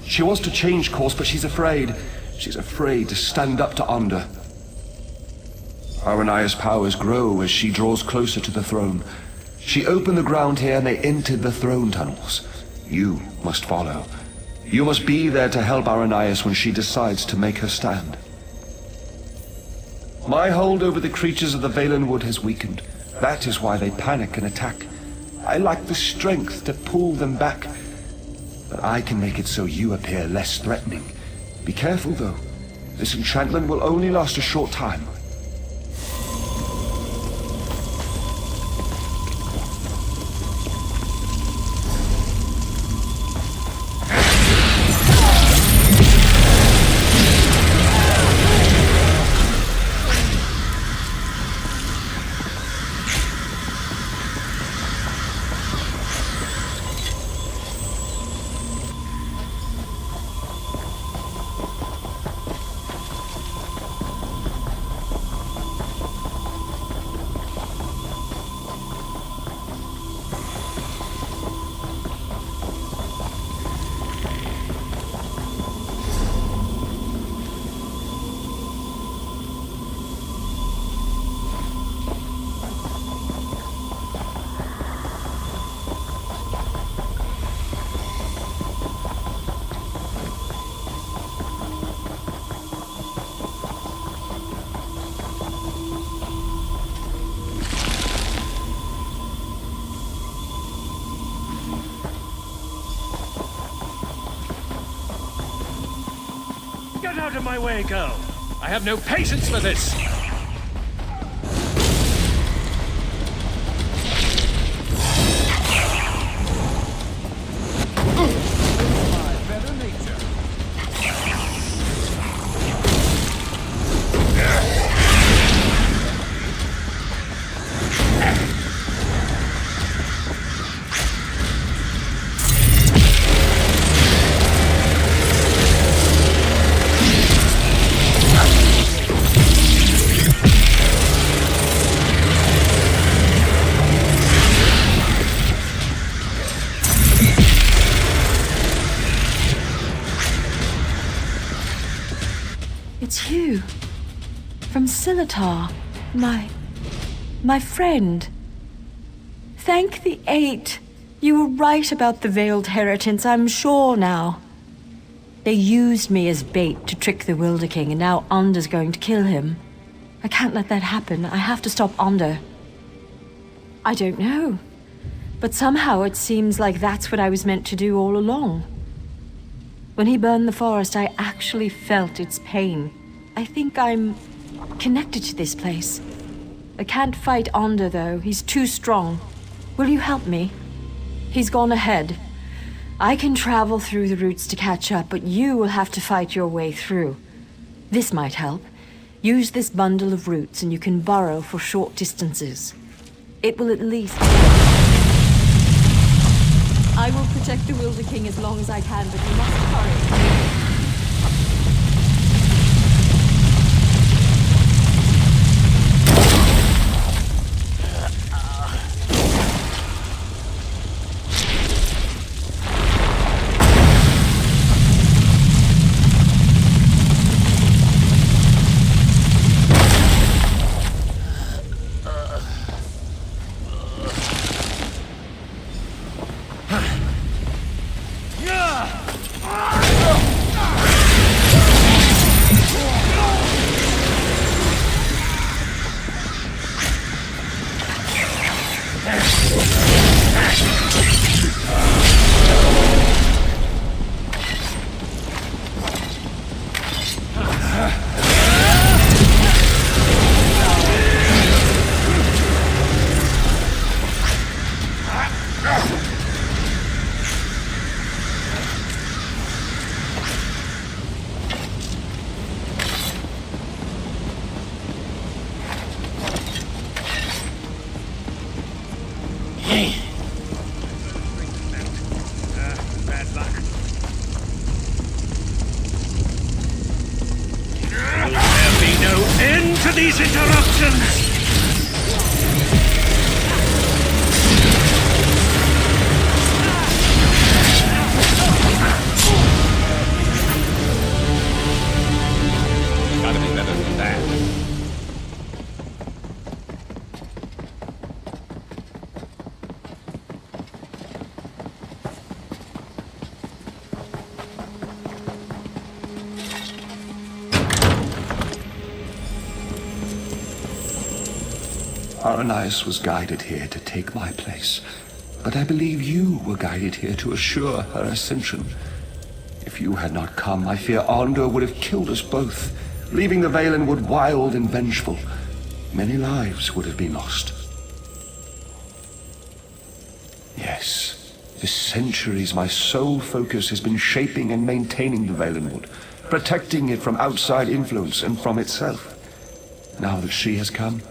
She wants to change course, but she's afraid. She's afraid to stand up to Onda. Aranias' powers grow as she draws closer to the throne. She opened the ground here and they entered the throne tunnels. You must follow. You must be there to help Aranias when she decides to make her stand. My hold over the creatures of the Valenwood has weakened. That is why they panic and attack. I lack the strength to pull them back. But I can make it so you appear less threatening. Be careful, though. This enchantment will only last a short time. Get out of my way, girl! I have no patience for this! It's you. From Silitar. My friend. Thank the Eight. You were right about the veiled heritance, I'm sure now. They used me as bait to trick the Wilder King, and now Under's going to kill him. I can't let that happen. I have to stop Under. I don't know. But somehow it seems like that's what I was meant to do all along. When he burned the forest, I actually felt its pain. I think I'm connected to this place. I can't fight Onder, though. He's too strong. Will you help me? He's gone ahead. I can travel through the routes to catch up, but you will have to fight your way through. This might help. Use this bundle of roots and you can burrow for short distances. It will at least... I will protect the Wilder King as long as I can, but you must hurry. These interruptions! Gotta be better than that. Aranias was guided here to take my place, but I believe you were guided here to assure her ascension. If you had not come, I fear Arndor would have killed us both, leaving the Valenwood wild and vengeful. Many lives would have been lost. Yes, for centuries my sole focus has been shaping and maintaining the Valenwood, protecting it from outside influence and from itself. Now that she has come,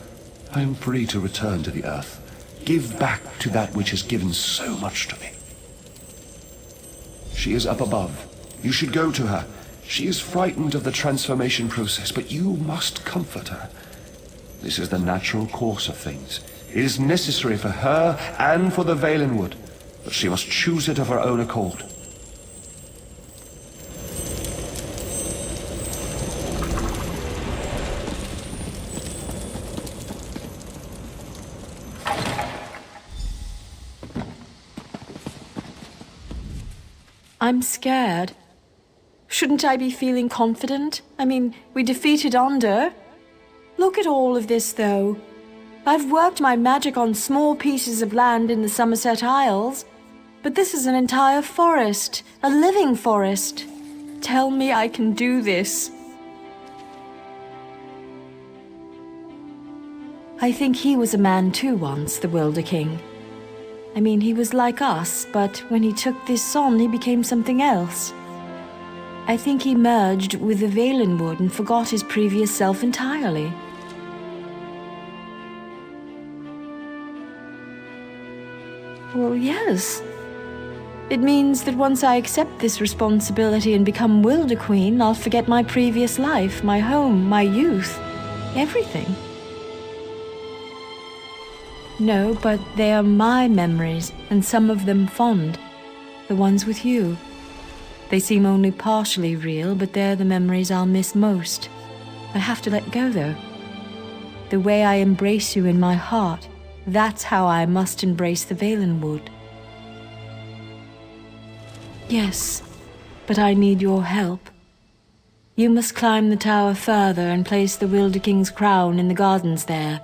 I am free to return to the earth, give back to that which has given so much to me. She is up above. You should go to her. She is frightened of the transformation process, but you must comfort her. This is the natural course of things. It is necessary for her and for the Valenwood, but she must choose it of her own accord. I'm scared. Shouldn't I be feeling confident? I mean, we defeated Onder. Look at all of this, though. I've worked my magic on small pieces of land in the Somerset Isles, but this is an entire forest, a living forest. Tell me I can do this. I think he was a man too once, the Wilder King. I mean, he was like us, but when he took this on, he became something else. I think he merged with the Valenwood and forgot his previous self entirely. Well, yes. It means that once I accept this responsibility and become Wilder Queen, I'll forget my previous life, my home, my youth, everything. No, but they are my memories, and some of them fond. The ones with you. They seem only partially real, but they're the memories I'll miss most. I have to let go, though. The way I embrace you in my heart, That's how I must embrace the Valenwood. Yes, but I need your help. You must climb the tower further and place the Wilder King's crown in the gardens there.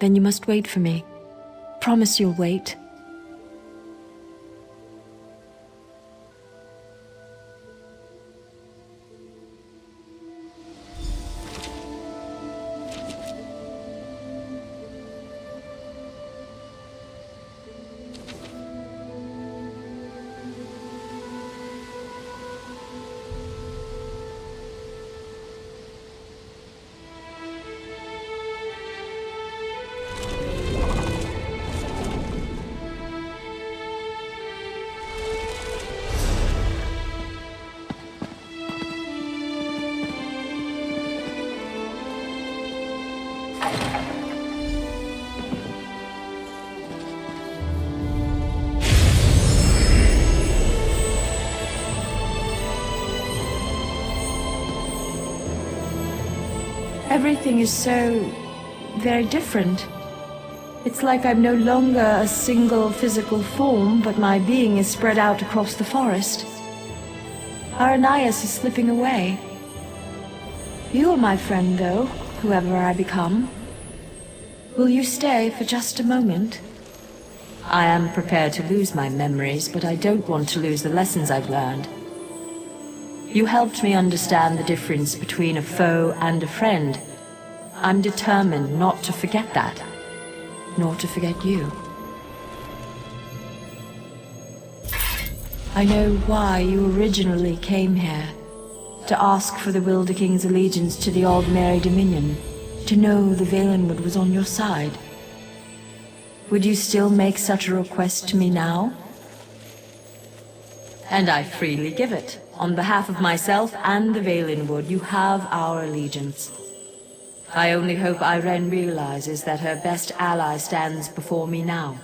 Then you must wait for me. Promise you'll wait. Everything is so very different. It's like I'm no longer a single physical form, but my being is spread out across the forest. Aranias is slipping away. You are my friend, though, whoever I become. Will you stay for just a moment? I am prepared to lose my memories, but I don't want to lose the lessons I've learned. You helped me understand the difference between a foe and a friend. I'm determined not to forget that, nor to forget you. I know why you originally came here, to ask for the Wilder King's allegiance to the Aldmeri Dominion, to know the Valenwood was on your side. Would you still make such a request to me now? And I freely give it. On behalf of myself and the Valenwood, you have our allegiance. I only hope Irene realizes that her best ally stands before me now.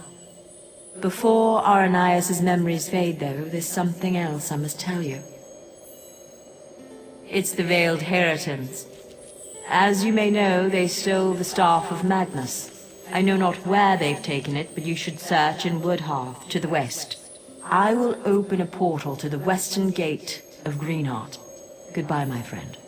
Before Aranias' memories fade, though, there's something else I must tell you. It's the Veiled Heritons. As you may know, they stole the Staff of Magnus. I know not where they've taken it, but you should search in Woodhearth, to the west. I will open a portal to the western gate of Greenheart. Goodbye, my friend.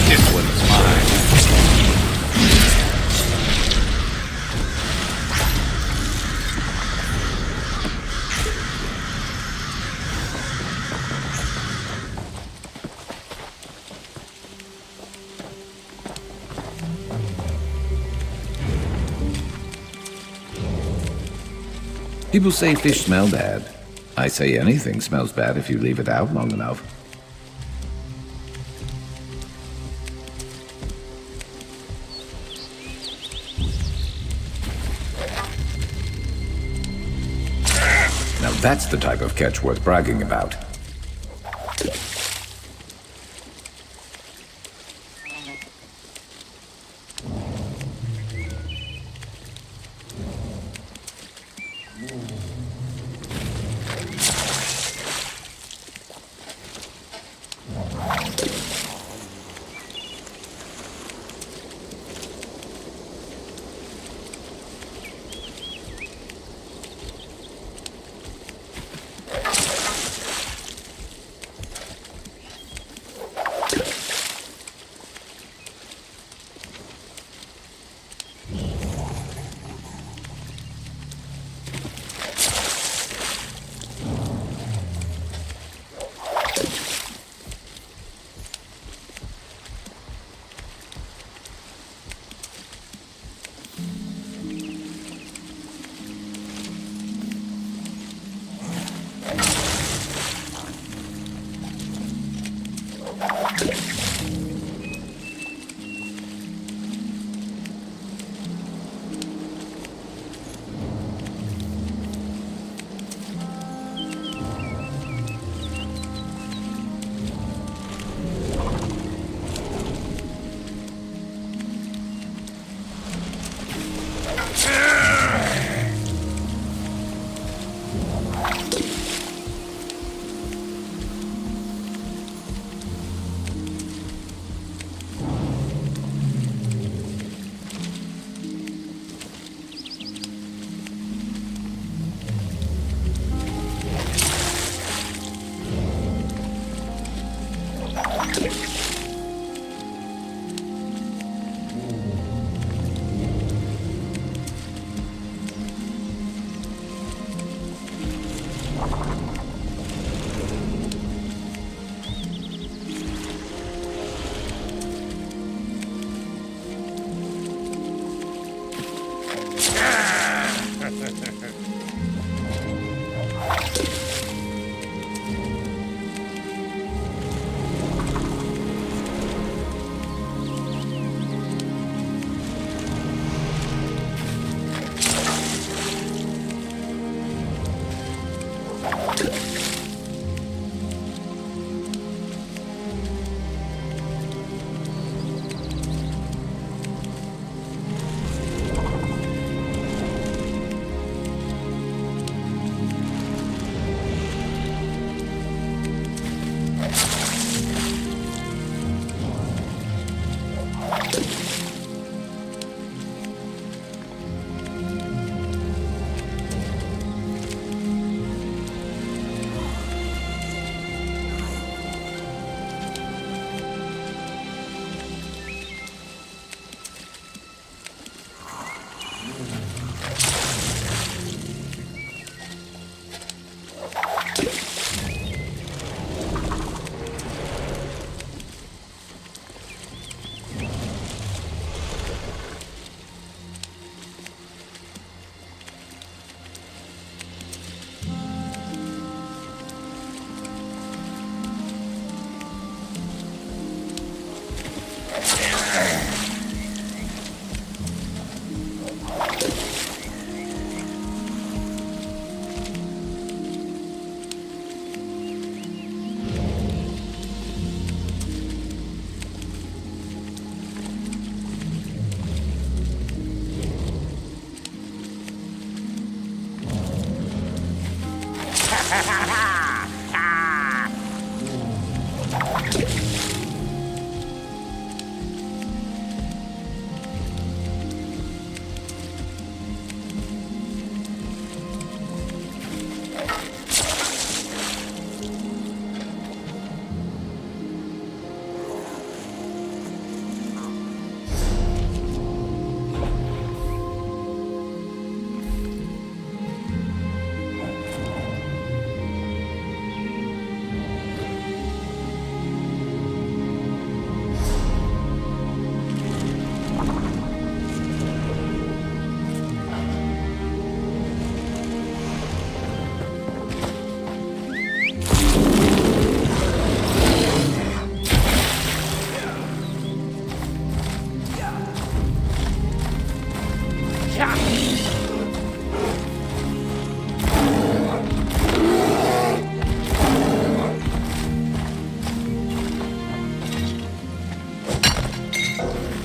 This one's mine. People say fish smell bad. I say anything smells bad if you leave it out long enough. Now that's the type of catch worth bragging about.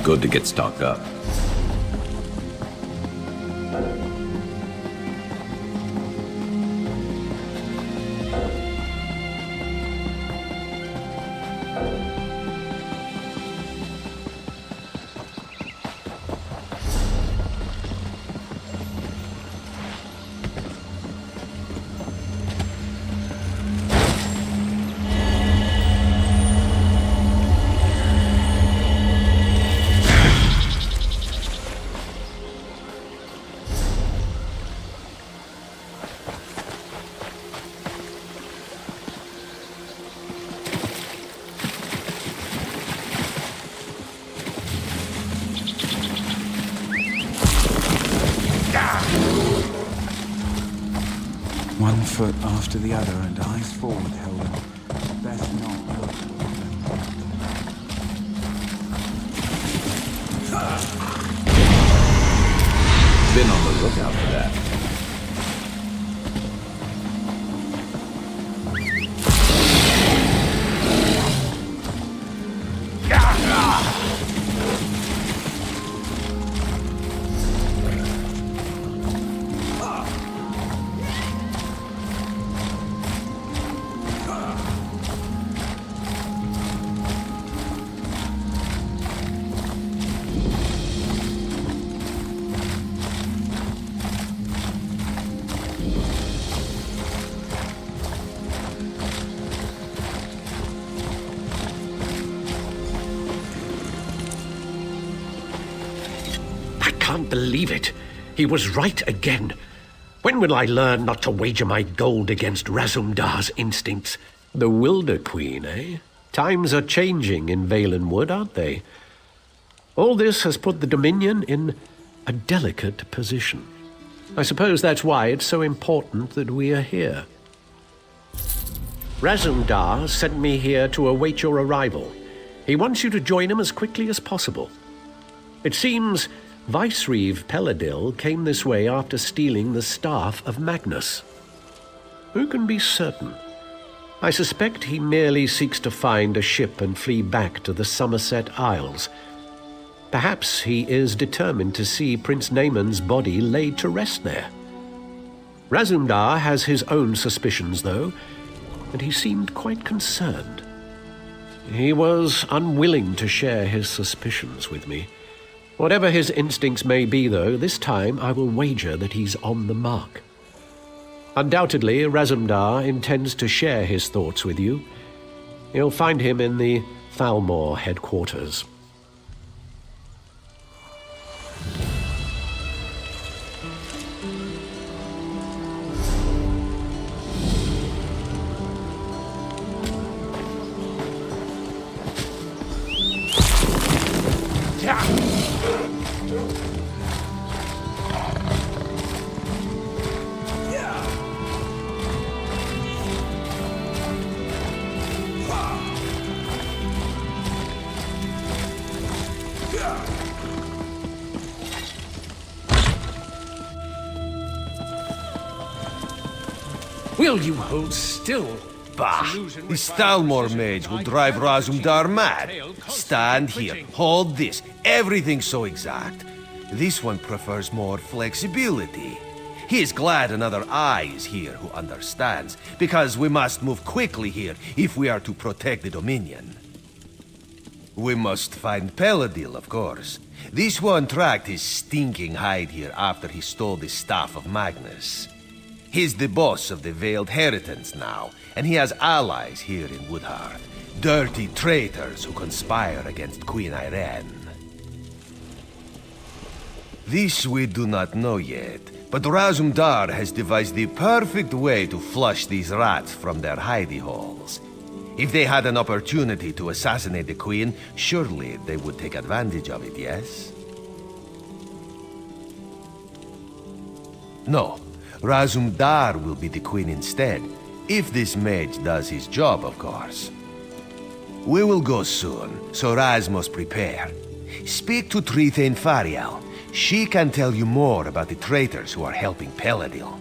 Good to get stocked up. One foot after the other and eyes forward, Helden. Best not look. been on the lookout for that. I can't believe it. He was right again. When will I learn not to wager my gold against Razumdar's instincts? The Wilder Queen, eh? Times are changing in Valenwood, aren't they? All this has put the Dominion in a delicate position. I suppose that's why it's so important that we are here. Razumdar sent me here to await your arrival. He wants you to join him as quickly as possible. It seems Vicereeve Peladil came this way after stealing the staff of Magnus. Who can be certain? I suspect he merely seeks to find a ship and flee back to the Somerset Isles. Perhaps he is determined to see Prince Naaman's body laid to rest there. Razumdar has his own suspicions, though, and he seemed quite concerned. He was unwilling to share his suspicions with me. Whatever his instincts may be, though, this time I will wager that he's on the mark. Undoubtedly, Razumdar intends to share his thoughts with you. You'll find him in the Thalmor headquarters. Will you hold still? Bah! The Stalmor mage will drive Razumdar mad. Stand here, hold this. Everything's so exact. This one prefers more flexibility. He is glad another eye is here who understands, because we must move quickly here if we are to protect the Dominion. We must find Peladil, of course. This one tracked his stinking hide here after he stole the staff of Magnus. He's the boss of the Veiled Heritance now, and he has allies here in Woodhearth. Dirty traitors who conspire against Queen Irene. This we do not know yet, but Razumdar has devised the perfect way to flush these rats from their hidey holes. If they had an opportunity to assassinate the Queen, surely they would take advantage of it, yes? No. Razumdar will be the Queen instead, if this mage does his job, of course. We will go soon, so Raz must prepare. Speak to Trithane Fariel. She can tell you more about the traitors who are helping Peladil.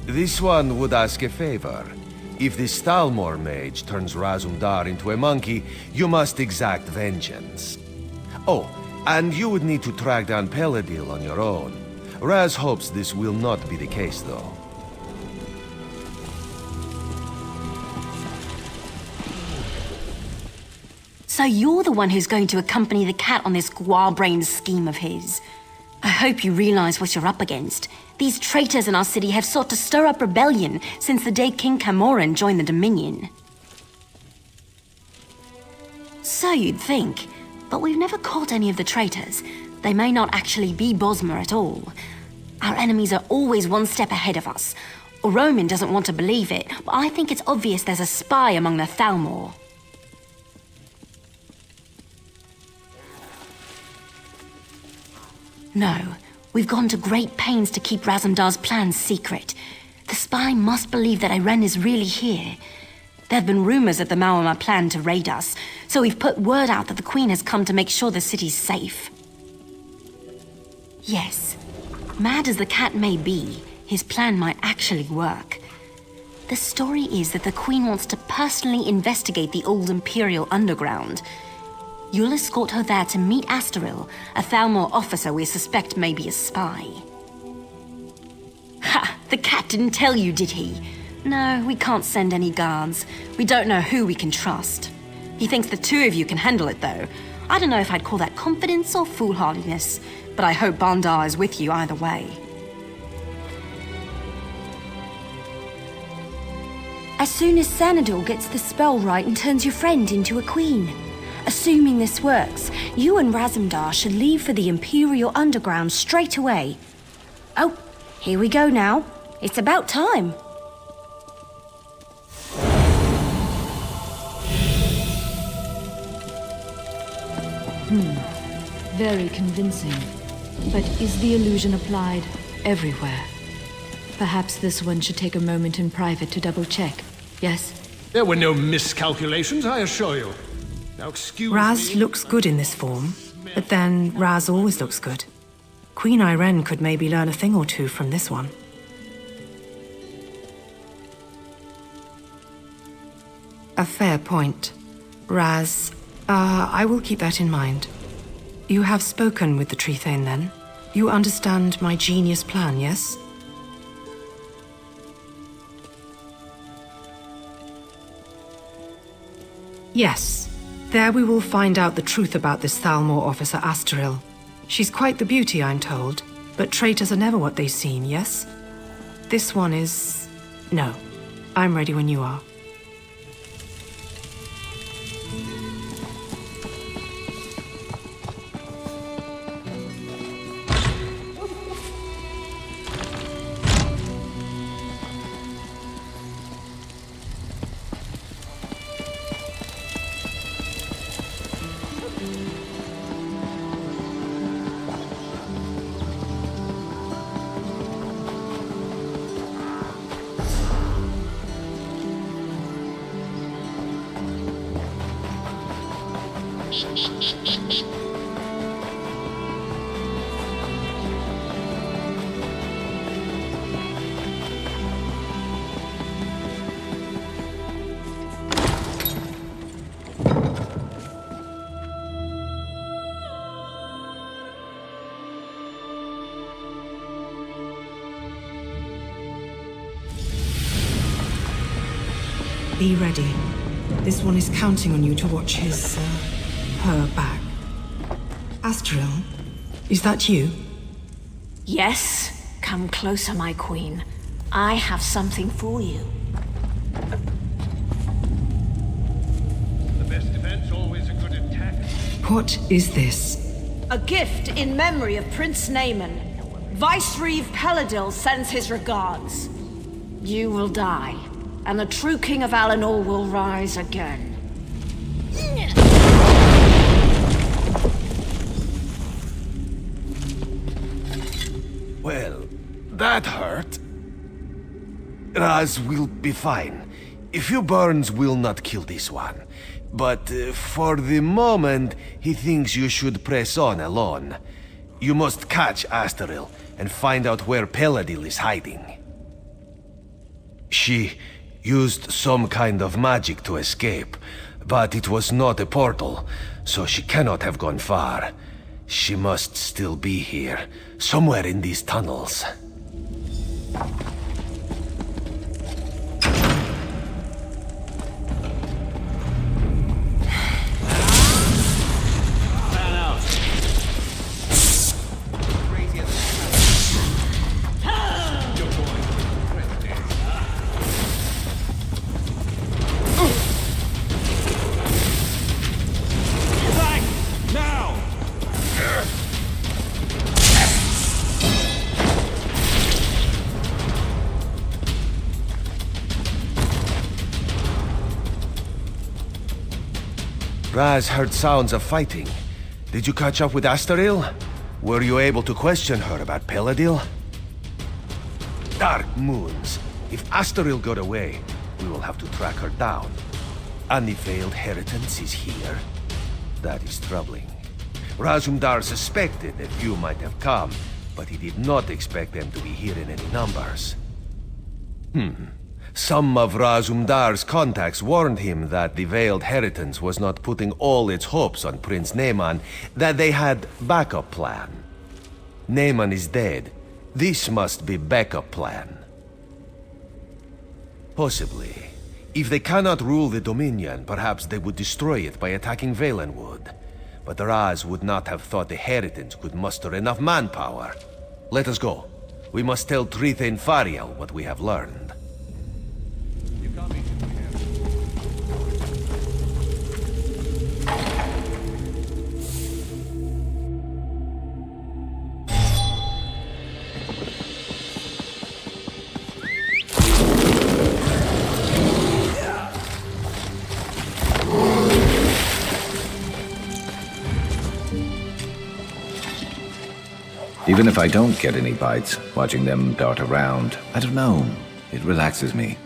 This one would ask a favor. If the Stalmor mage turns Razumdar into a monkey, you must exact vengeance. Oh, and you would need to track down Peladil on your own. Raz hopes this will not be the case, though. So you're the one who's going to accompany the cat on this square-brained scheme of his. I hope you realize what you're up against. These traitors in our city have sought to stir up rebellion since the day King Camoran joined the Dominion. So you'd think. But we've never caught any of the traitors. They may not actually be Bosmer at all. Our enemies are always one step ahead of us. Roman doesn't want to believe it, but I think it's obvious there's a spy among the Thalmor. No, we've gone to great pains to keep Razumdar's plans secret. The spy must believe that Irene is really here. There have been rumors that the Maorma plan to raid us, so we've put word out that the Queen has come to make sure the city's safe. Yes. Mad as the cat may be, his plan might actually work. The story is that the Queen wants to personally investigate the old Imperial underground. You'll escort her there to meet Astaril, a Thalmor officer we suspect may be a spy. Ha! The cat didn't tell you, did he? No, we can't send any guards. We don't know who we can trust. He thinks the two of you can handle it, though. I don't know if I'd call that confidence or foolhardiness, but I hope Bandar is with you either way. As soon as Xanador gets the spell right and turns your friend into a queen. Assuming this works, you and Razumdar should leave for the Imperial Underground straight away. Oh, here we go now. It's about time. Very convincing. But is the illusion applied everywhere? Perhaps this one should take a moment in private to double-check, yes? There were no miscalculations, I assure you. Now excuse Raz me. looks good in this form, but then Raz always looks good. Queen Irene could maybe learn a thing or two from this one. A fair point. Raz, I will keep that in mind. You have spoken with the Tree Thane, then? You understand my genius plan, yes? Yes. There we will find out the truth about this Thalmor officer Astaril. She's quite the beauty, I'm told, but traitors are never what they seem, yes? This one is... No. I'm ready when you are. Be ready. This one is counting on you to watch her back. Astaril, is that you? Yes. Come closer, my queen. I have something for you. The best defense, always a good attack. What is this? A gift in memory of Prince Naaman. Vice-Reeve Peladil sends his regards. You will die, and the true King of Alinor will rise again. Well, that hurt. Raz will be fine. A few burns will not kill this one. But for the moment, he thinks you should press on alone. You must catch Astaril and find out where Peladil is hiding. She used some kind of magic to escape, but it was not a portal, so she cannot have gone far. She must still be here, somewhere in these tunnels. Raz heard sounds of fighting. Did you catch up with Astaril? Were you able to question her about Peladil? Dark moons. If Astaril got away, we will have to track her down. Any failed inheritance is here. That is troubling. Razumdar suspected that you might have come, but he did not expect them to be here in any numbers. Some of Razumdar's contacts warned him that the Veiled Heritance was not putting all its hopes on Prince Naaman, that they had backup plan. Naaman is dead. This must be backup plan. Possibly. If they cannot rule the Dominion, perhaps they would destroy it by attacking Valenwood. But Raz would not have thought the Heritance could muster enough manpower. Let us go. We must tell Tritha and Fariel what we have learned. Even if I don't get any bites, watching them dart around, I don't know, it relaxes me.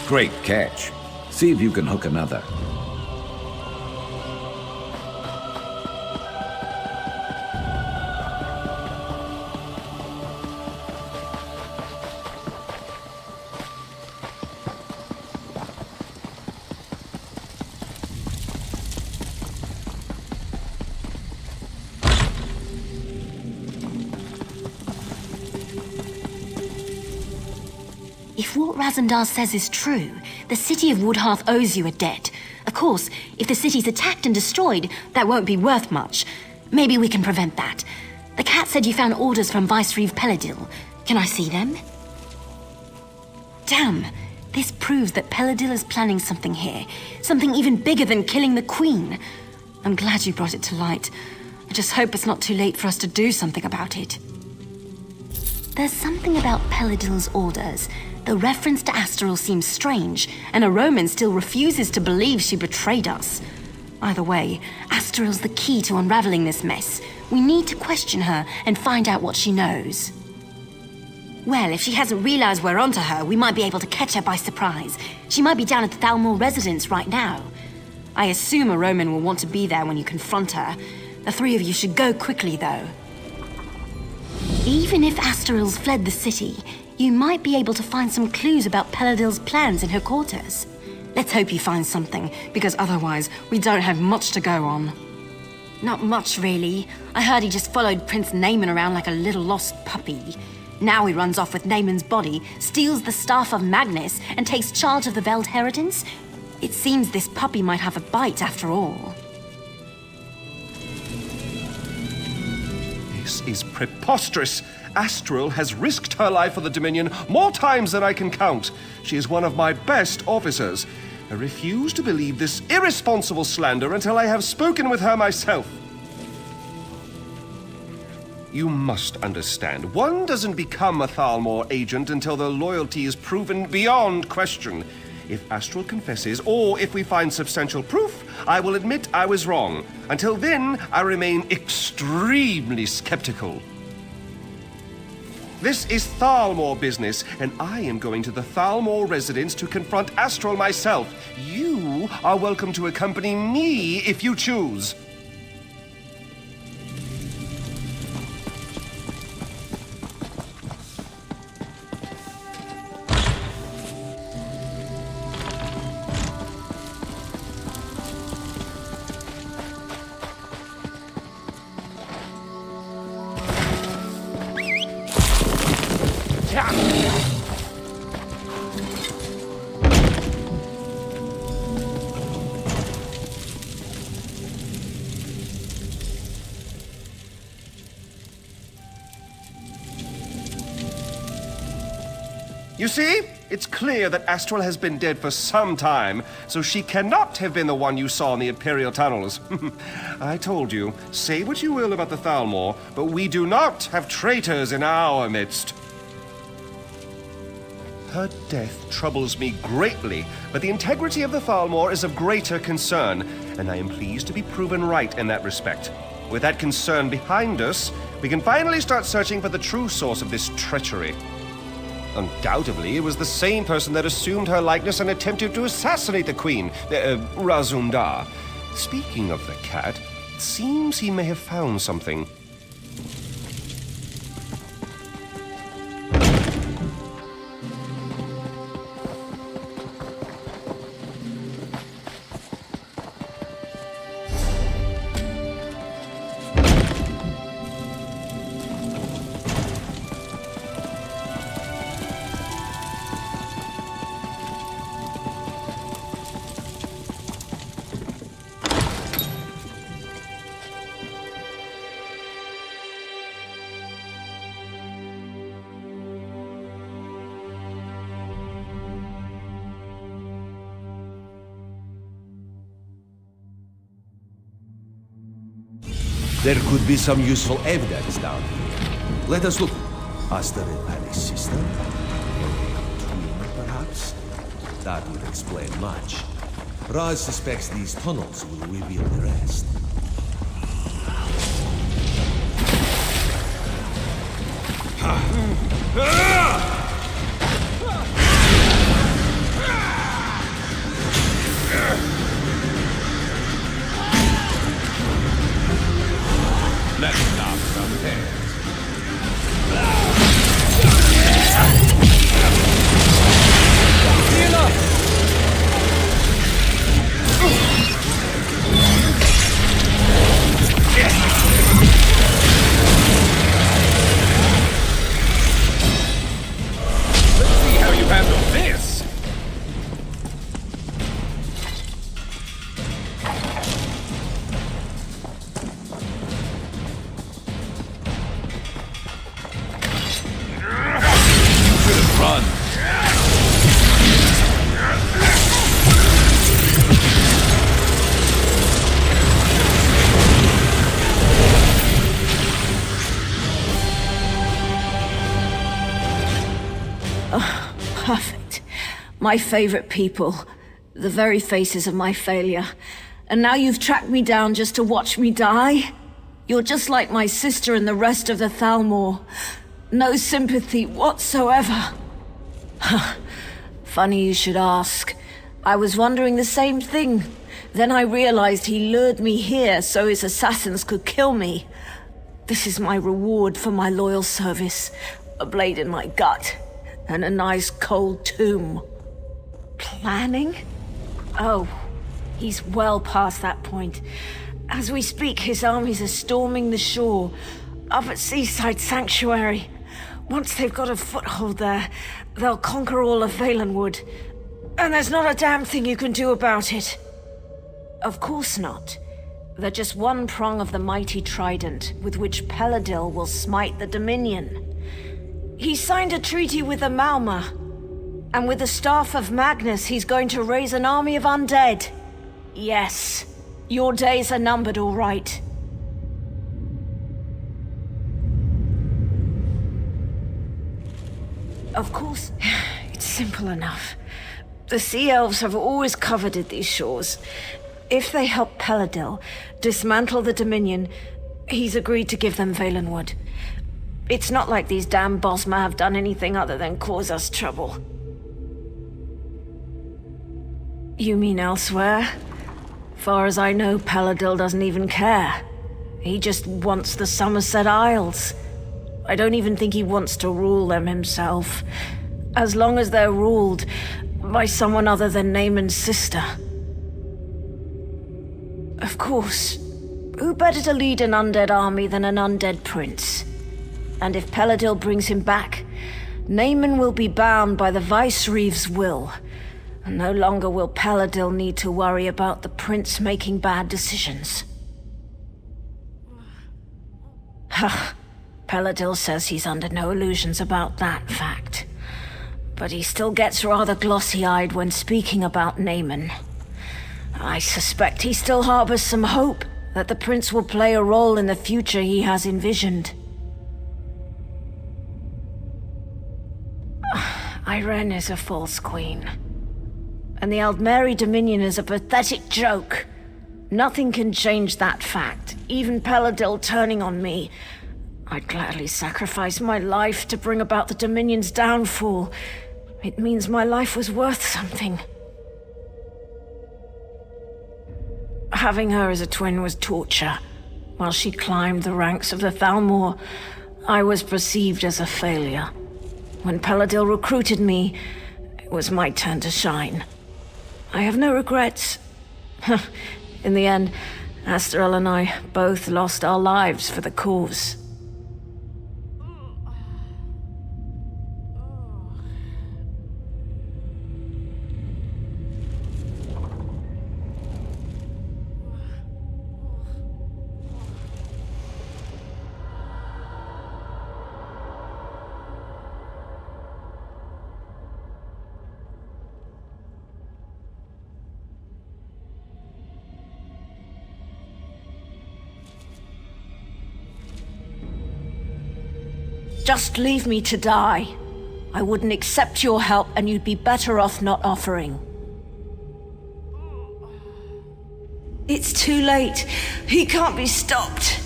Great catch. See if you can hook another. If what Razumdar says is true, the city of Woodhearth owes you a debt. Of course, if the city's attacked and destroyed, that won't be worth much. Maybe we can prevent that. The cat said you found orders from Vicereeve Peladil. Can I see them? Damn, this proves that Peladil is planning something here. Something even bigger than killing the Queen. I'm glad you brought it to light. I just hope it's not too late for us to do something about it. There's something about Peladil's orders. The reference to Astral seems strange, and a Roman still refuses to believe she betrayed us. Either way, Astral's the key to unraveling this mess. We need to question her and find out what she knows. Well, if she hasn't realized we're onto her, we might be able to catch her by surprise. She might be down at the Thalmor residence right now. I assume a Roman will want to be there when you confront her. The three of you should go quickly, though. Even if Astral's fled the city, you might be able to find some clues about Peladil's plans in her quarters. Let's hope you find something, because otherwise we don't have much to go on. Not much, really. I heard he just followed Prince Naaman around like a little lost puppy. Now he runs off with Naaman's body, steals the Staff of Magnus, and takes charge of the Veiled Heritance. It seems this puppy might have a bite after all. This is preposterous. Astral has risked her life for the Dominion more times than I can count. She is one of my best officers. I refuse to believe this irresponsible slander until I have spoken with her myself. You must understand, one doesn't become a Thalmor agent until their loyalty is proven beyond question. If Astral confesses, or if we find substantial proof, I will admit I was wrong. Until then, I remain extremely skeptical. This is Thalmor business, and I am going to the Thalmor residence to confront Astral myself. You are welcome to accompany me if you choose. You see? It's clear that Astral has been dead for some time, so she cannot have been the one you saw in the Imperial tunnels. I told you, say what you will about the Thalmor, but we do not have traitors in our midst. Her death troubles me greatly, but the integrity of the Thalmor is of greater concern, and I am pleased to be proven right in that respect. With that concern behind us, we can finally start searching for the true source of this treachery. Undoubtedly, it was the same person that assumed her likeness and attempted to assassinate the Queen, Razumdar. Speaking of the cat, it seems he may have found something. There could be some useful evidence down here. Let us look. Asterid had a sister? A twin, perhaps? That would explain much. Raz suspects these tunnels will reveal the rest. Let's knock some heads. Heal up! Let's see how you handle this! Run! Perfect. My favorite people. The very faces of my failure. And now you've tracked me down just to watch me die? You're just like my sister and the rest of the Thalmor. No sympathy whatsoever. Funny you should ask. I was wondering the same thing. Then I realized he lured me here so his assassins could kill me. This is my reward for my loyal service. A blade in my gut. And a nice cold tomb. Planning? Oh, he's well past that point. As we speak, his armies are storming the shore, up at Seaside Sanctuary. Once they've got a foothold there, they'll conquer all of Valenwood. And there's not a damn thing you can do about it. Of course not. They're just one prong of the mighty trident with which Peladil will smite the Dominion. He signed a treaty with the Malma, and with the staff of Magnus, he's going to raise an army of undead. Yes, your days are numbered, all right. Of course, it's simple enough. The Sea Elves have always coveted these shores. If they help Peladil dismantle the Dominion, he's agreed to give them Valenwood. It's not like these damn Bosma have done anything other than cause us trouble. You mean elsewhere? Far as I know, Peladil doesn't even care. He just wants the Somerset Isles. I don't even think he wants to rule them himself. As long as they're ruled by someone other than Naaman's sister. Of course, who better to lead an undead army than an undead prince? And if Peladil brings him back, Naaman will be bound by the Vicereeve's will. And no longer will Peladil need to worry about the prince making bad decisions. Peladil says he's under no illusions about that fact. but he still gets rather glossy-eyed when speaking about Naaman. I suspect he still harbors some hope that the prince will play a role in the future he has envisioned. Irene is a false queen. And the Aldmeri Dominion is a pathetic joke. Nothing can change that fact, even Paladil turning on me. I'd gladly sacrifice my life to bring about the Dominion's downfall. It means my life was worth something. Having her as a twin was torture. While she climbed the ranks of the Thalmor, I was perceived as a failure. When Paladil recruited me, it was my turn to shine. I have no regrets. In the end, Asterel and I both lost our lives for the cause. Just leave me to die. I wouldn't accept your help, and you'd be better off not offering. It's too late. He can't be stopped.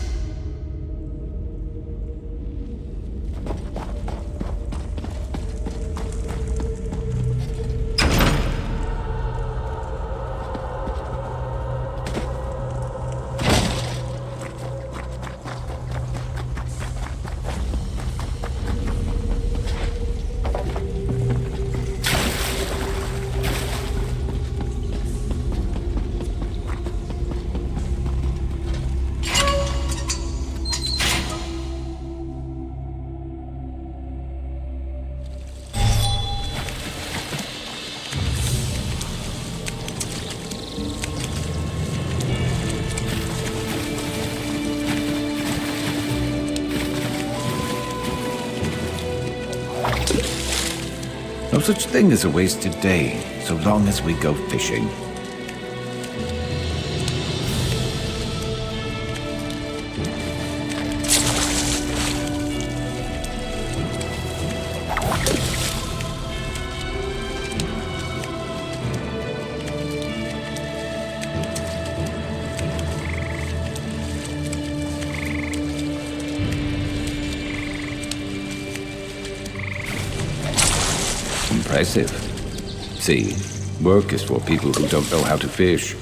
No such thing as a wasted day, so long as we go fishing. Impressive. See, work is for people who don't know how to fish.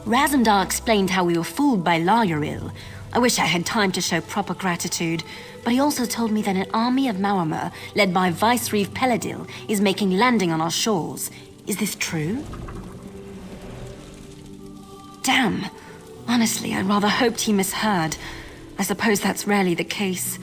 Razumdar explained how we were fooled by Lauril. I wish I had time to show proper gratitude, but he also told me that an army of Maormer, led by Vicereeve Peladil, is making landing on our shores. Is this true? Damn. Honestly, I rather hoped he misheard. I suppose that's rarely the case.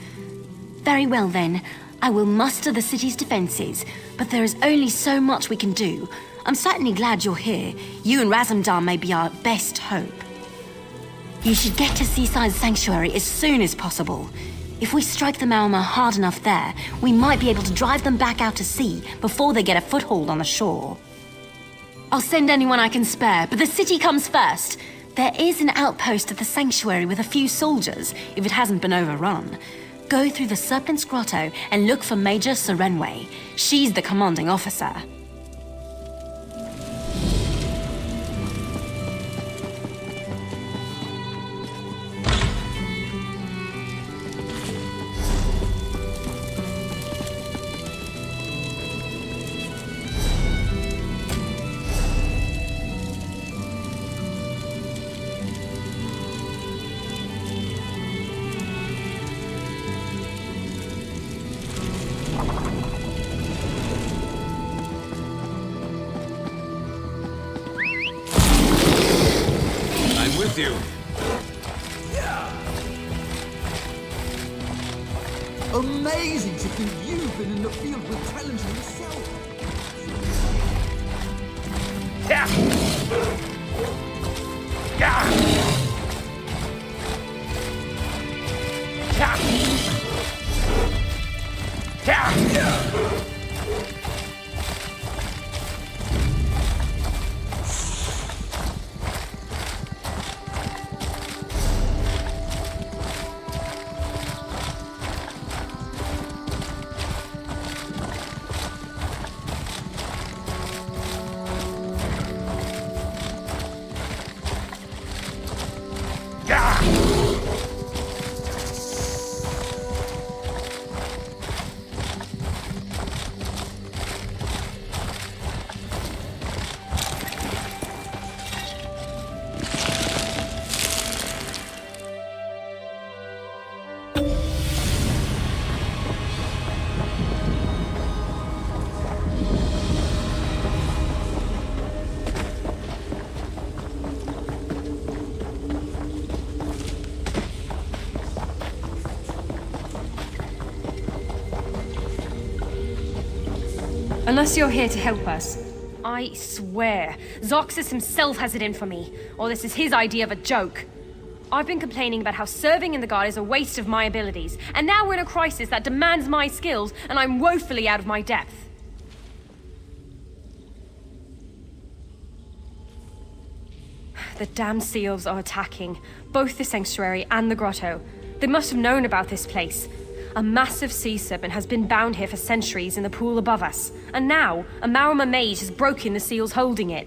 Very well then. I will muster the city's defenses, but there is only so much we can do. I'm certainly glad you're here. You and Razumdar may be our best hope. You should get to Seaside Sanctuary as soon as possible. If we strike the Maormer hard enough there, we might be able to drive them back out to sea before they get a foothold on the shore. I'll send anyone I can spare, but the city comes first. There is an outpost at the sanctuary with a few soldiers, if it hasn't been overrun. Go through the Serpent's Grotto and look for Major Serenway. She's the commanding officer. With you. Amazing to think you've been in the field with Talent himself. Yeah. Yeah. Yeah. Yeah. Unless you're here to help us. I swear, Zoxus himself has it in for me, or this is his idea of a joke. I've been complaining about how serving in the Guard is a waste of my abilities, and now we're in a crisis that demands my skills, and I'm woefully out of my depth. The damned seals are attacking, both the sanctuary and the grotto. They must have known about this place. A massive sea serpent has been bound here for centuries in the pool above us, and now a Maormer mage has broken the seals holding it.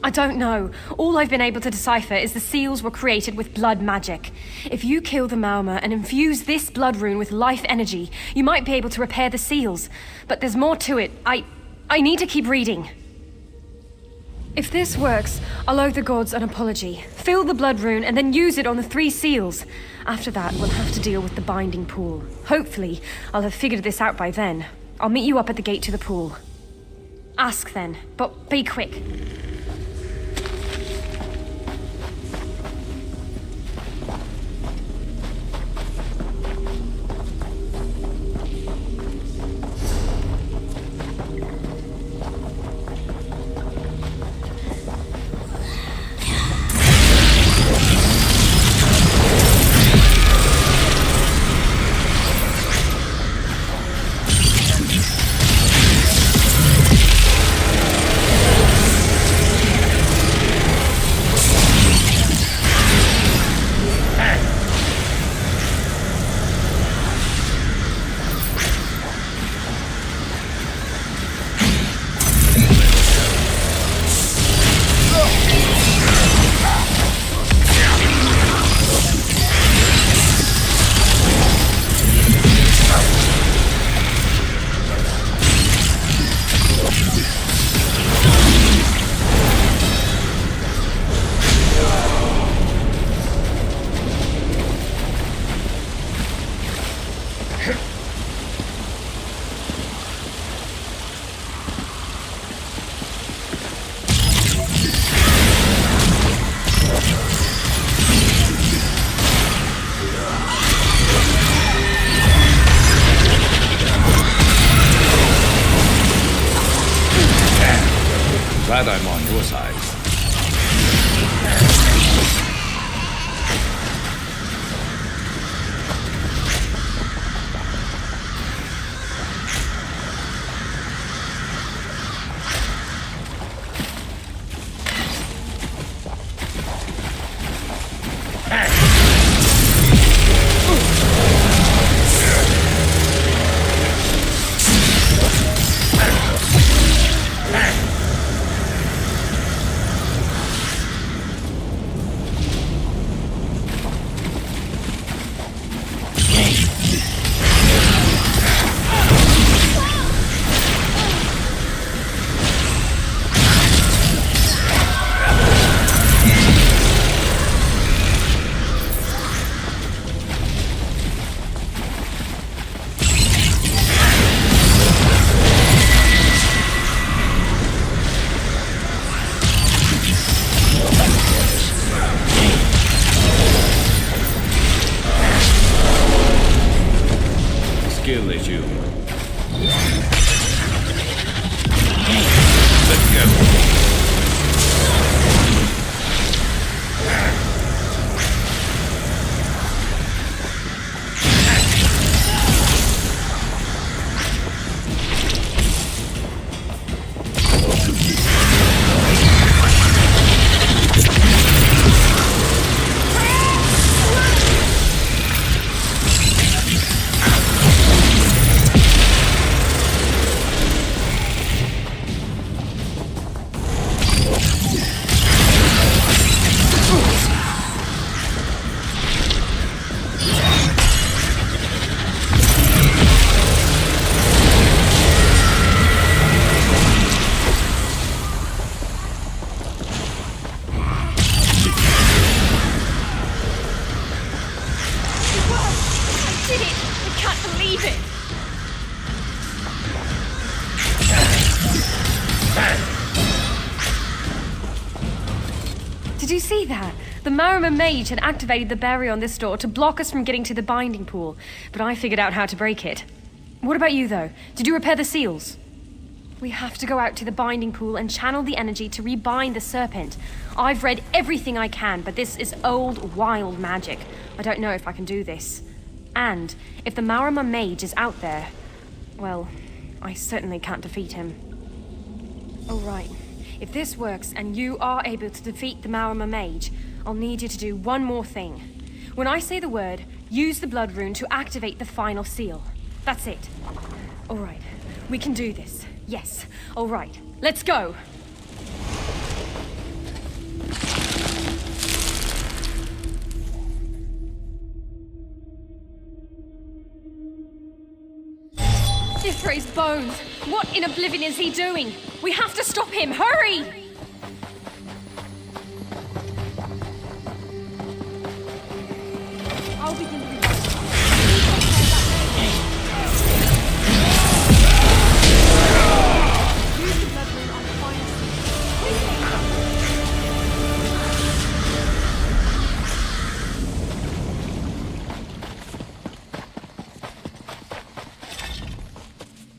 I don't know. All I've been able to decipher is the seals were created with blood magic. If you kill the Maormer and infuse this blood rune with life energy, you might be able to repair the seals. But there's more to it. I need to keep reading. If this works, I'll owe the gods an apology. Fill the blood rune and then use it on the 3 seals. After that, we'll have to deal with the binding pool. Hopefully, I'll have figured this out by then. I'll meet you up at the gate to the pool. Ask then, but be quick. glad I'm on your side. Skill issue. Let's go. Did you see that? The Marima mage had activated the barrier on this door to block us from getting to the binding pool, but I figured out how to break it. What about you, though? Did you repair the seals? We have to go out to the binding pool and channel the energy to rebind the serpent. I've read everything I can, but this is old, wild magic. I don't know if I can do this. And if the Marima mage is out there, well, I certainly can't defeat him. Oh, right. If this works and you are able to defeat the Marima mage, I'll need you to do one more thing. When I say the word, use the blood rune to activate the final seal. That's it. All right. We can do this. Yes. All right. Let's go. Ithre's bones! What in oblivion is he doing? We have to stop him! Hurry! I'll begin the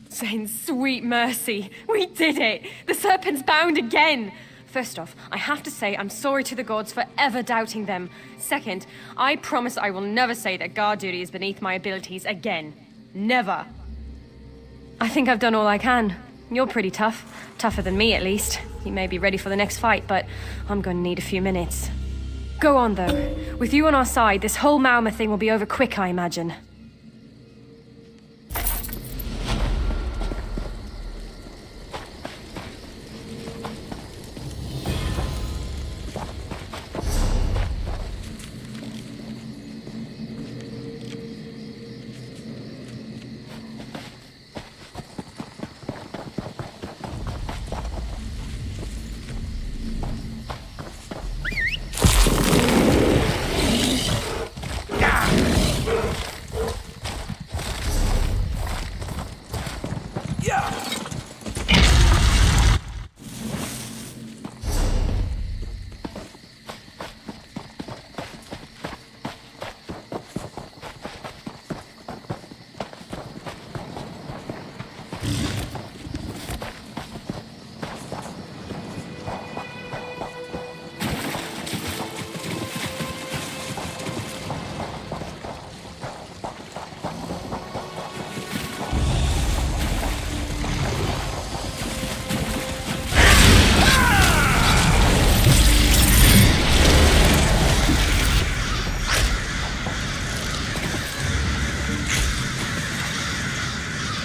Saint's sweet mercy! We did it! The serpent's bound again! First off, I have to say I'm sorry to the gods for ever doubting them. Second, I promise I will never say that guard duty is beneath my abilities again. Never. I think I've done all I can. You're pretty tough. Tougher than me, at least. You may be ready for the next fight, but I'm gonna need a few minutes. Go on, though. With you on our side, this whole Marima thing will be over quick, I imagine.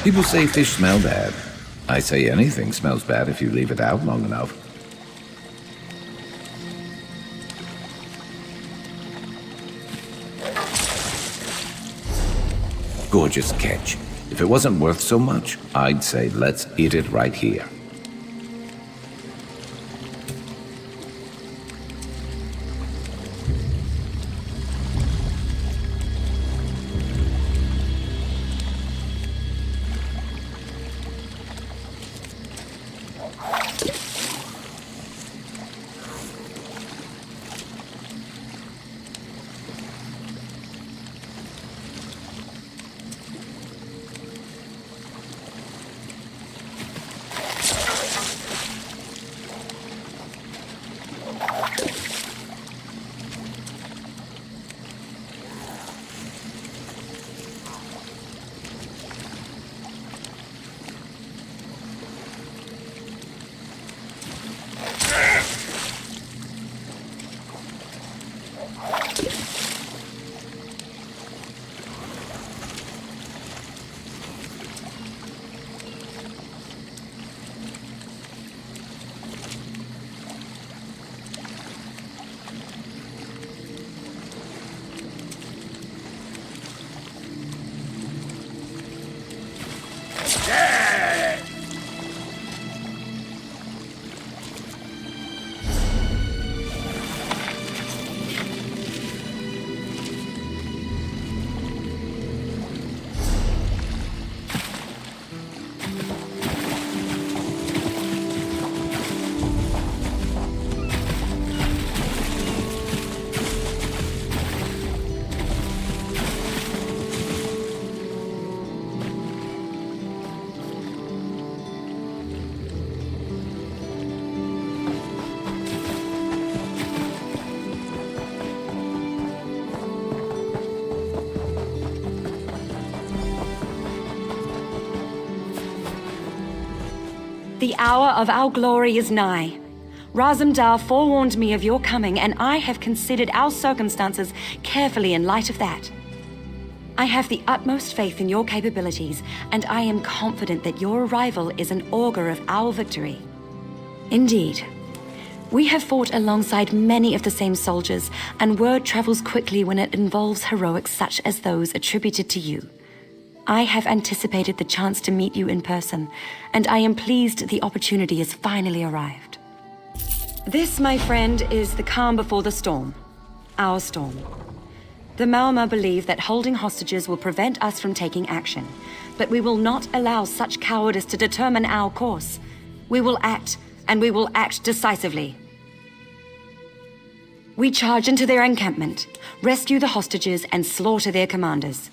People say fish smell bad. I say anything smells bad if you leave it out long enough. Gorgeous catch. If it wasn't worth so much, I'd say let's eat it right here. The hour of our glory is nigh. Razumdar forewarned me of your coming, and I have considered our circumstances carefully in light of that. I have the utmost faith in your capabilities, and I am confident that your arrival is an augur of our victory. Indeed. We have fought alongside many of the same soldiers, and word travels quickly when it involves heroics such as those attributed to you. I have anticipated the chance to meet you in person, and I am pleased the opportunity has finally arrived. This, my friend, is the calm before the storm. Our storm. The Maoma believe that holding hostages will prevent us from taking action, but we will not allow such cowardice to determine our course. We will act, and we will act decisively. We charge into their encampment, rescue the hostages, and slaughter their commanders.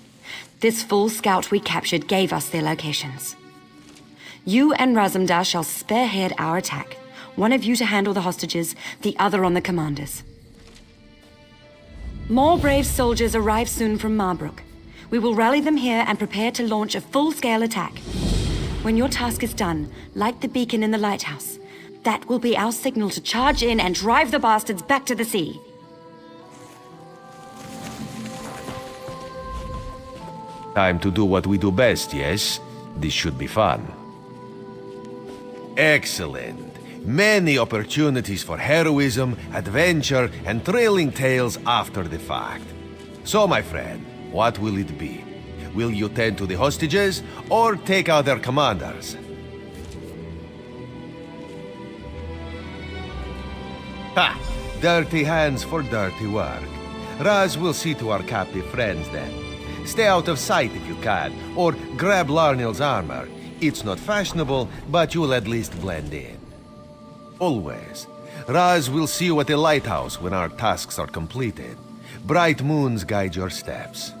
This full scout we captured gave us their locations. You and Razumdar shall spearhead our attack. One of you to handle the hostages, the other on the commanders. More brave soldiers arrive soon from Marbrook. We will rally them here and prepare to launch a full-scale attack. When your task is done, light the beacon in the lighthouse. That will be our signal to charge in and drive the bastards back to the sea. Time to do what we do best, yes? This should be fun. Excellent. Many opportunities for heroism, adventure, and thrilling tales after the fact. So, my friend, what will it be? Will you tend to the hostages, or take out their commanders? Ha! Dirty hands for dirty work. Raz will see to our captive friends then. Stay out of sight if you can, or grab Larnil's armor. It's not fashionable, but you'll at least blend in. Always. Raz will see you at the lighthouse when our tasks are completed. Bright moons guide your steps.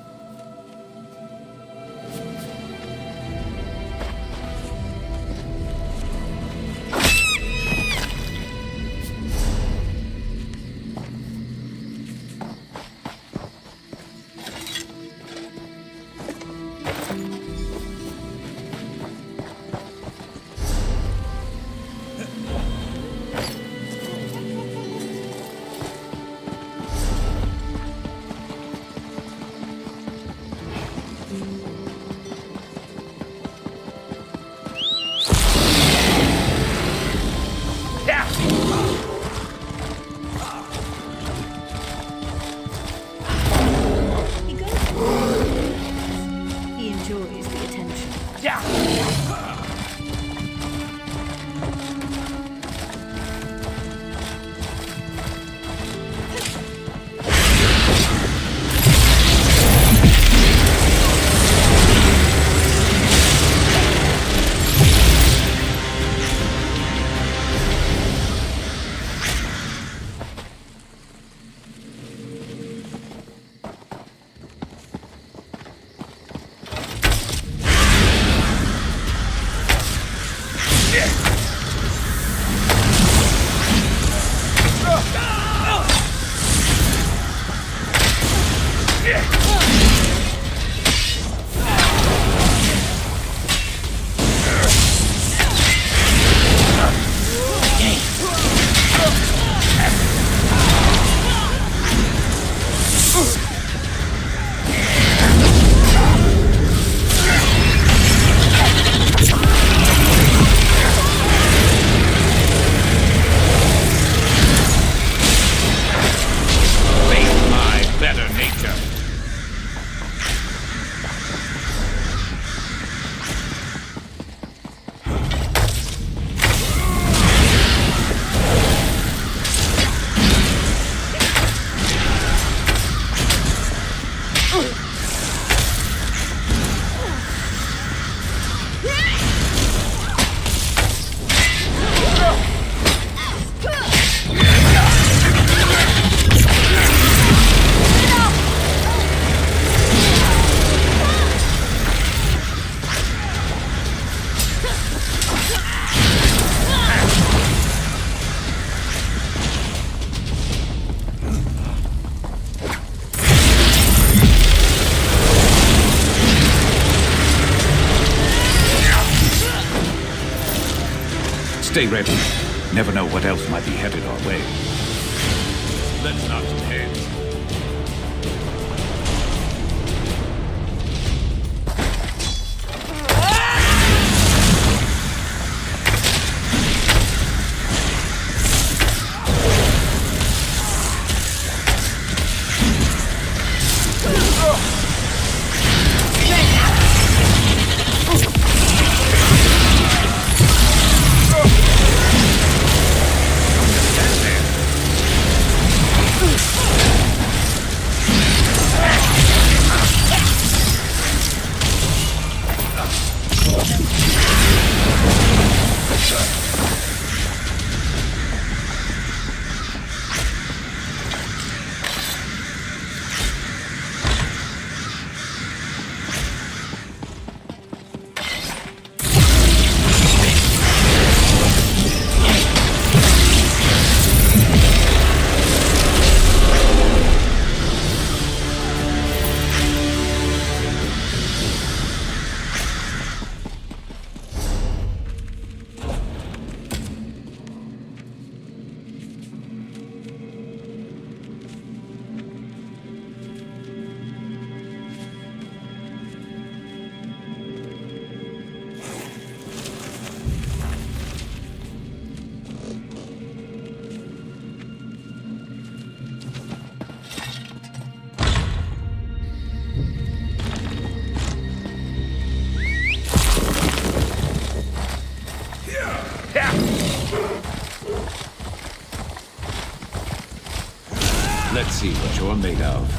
Stay ready. Never know what else might be headed our way. Let's not head. Let's see what you're made of.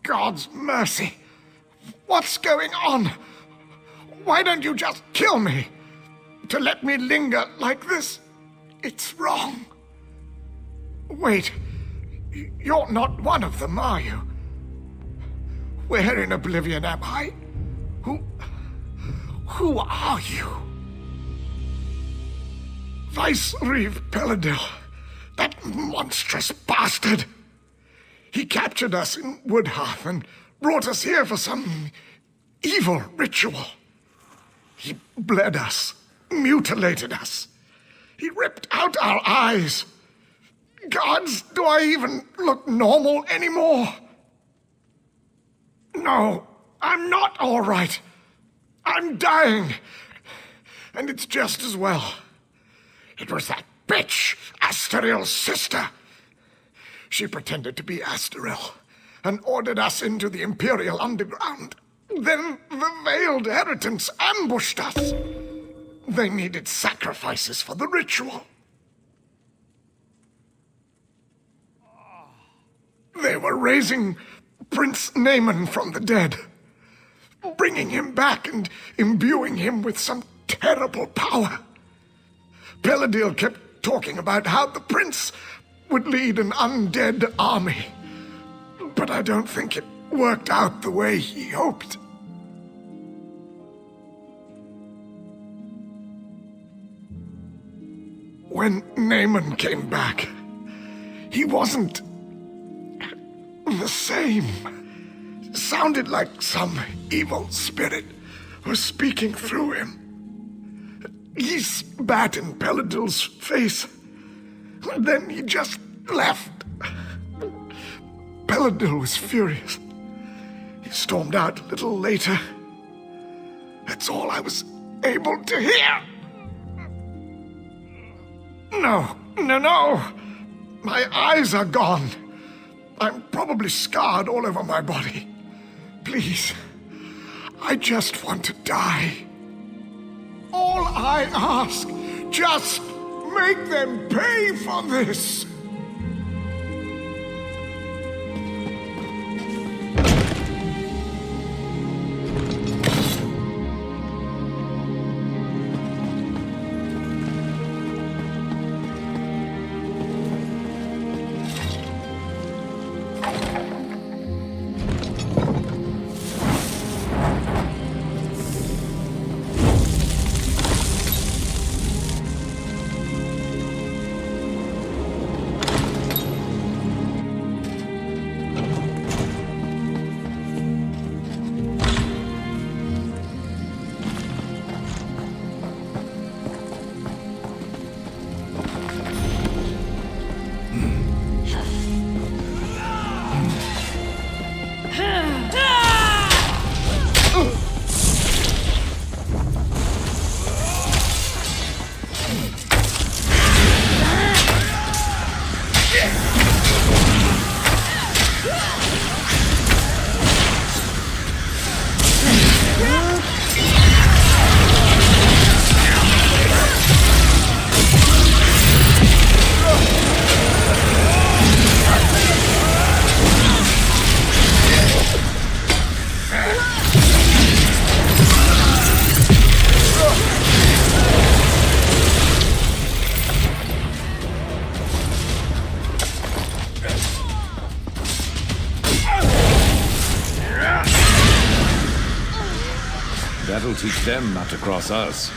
God's mercy! What's going on? Why don't you just kill me? To let me linger like this, it's wrong. Wait, you're not one of them, are you? Where in oblivion am I? Who are you? Vice-Reeve Peladil, that monstrous bastard! He captured us in Woodhearth and brought us here for some evil ritual. He bled us, mutilated us. He ripped out our eyes. Gods, do I even look normal anymore? No, I'm not all right. I'm dying. And it's just as well. It was that bitch, Asteril's sister. She pretended to be Astaril and ordered us into the Imperial Underground. Then the Veiled Heritants ambushed us. They needed sacrifices for the ritual. They were raising Prince Naaman from the dead, bringing him back and imbuing him with some terrible power. Peladil kept talking about how the prince would lead an undead army, but I don't think it worked out the way he hoped. When Naaman came back, he wasn't the same. Sounded like some evil spirit was speaking through him. He spat in Peladil's face. Then he just left. Peladil was furious. He stormed out a little later. That's all I was able to hear. No. My eyes are gone. I'm probably scarred all over my body. Please, I just want to die. All I ask, just make them pay for this! That'll teach them not to cross us.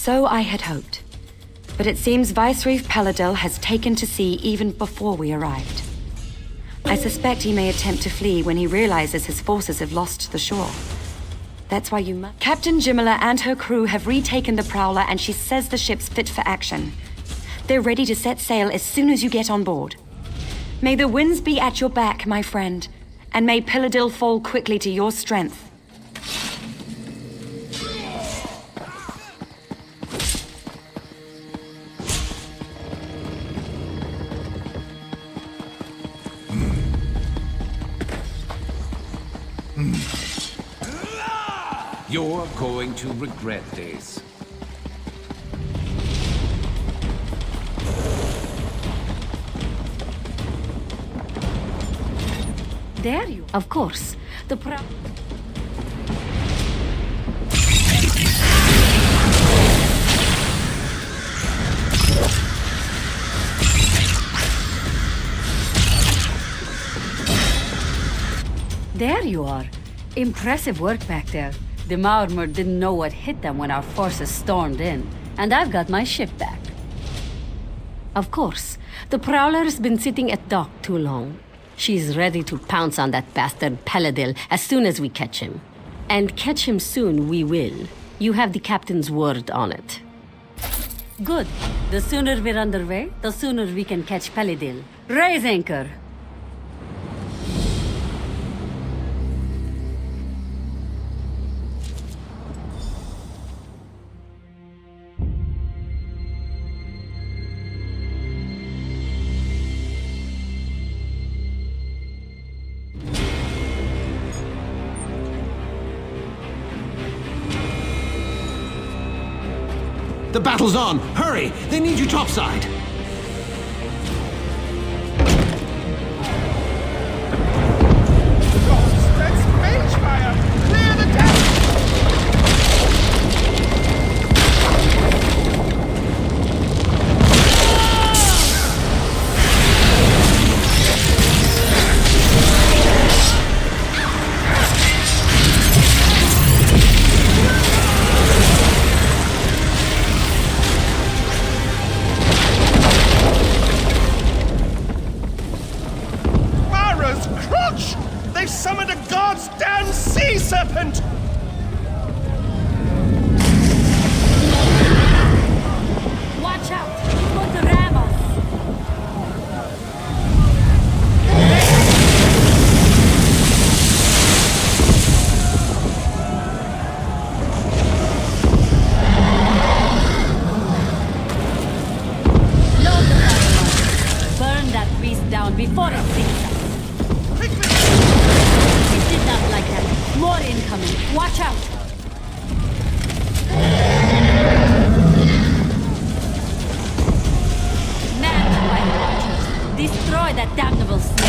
So I had hoped. But it seems Vicereeve Paladil has taken to sea even before we arrived. I suspect he may attempt to flee when he realizes his forces have lost the shore. That's why you must... Captain Jimala and her crew have retaken the Prowler, and she says the ship's fit for action. They're ready to set sail as soon as you get on board. May the winds be at your back, my friend, and may Paladil fall quickly to your strength. You're going to regret this. There you... Of course. The There you are. Impressive work back there. The Maormer didn't know what hit them when our forces stormed in, and I've got my ship back. Of course. The Prowler's been sitting at dock too long. She's ready to pounce on that bastard Paladil as soon as we catch him. And catch him soon we will. You have the captain's word on it. Good. The sooner we're underway, the sooner we can catch Paladil. Raise anchor! The battle's on! Hurry! They need you topside! That's mage fire! Clear the deck! repent! Watch out! He's going to ram us! Load the fire. Burn that beast down before it sinks us. It did not like that. More incoming. Watch out! Man, White Watchers, destroy that damnable snake.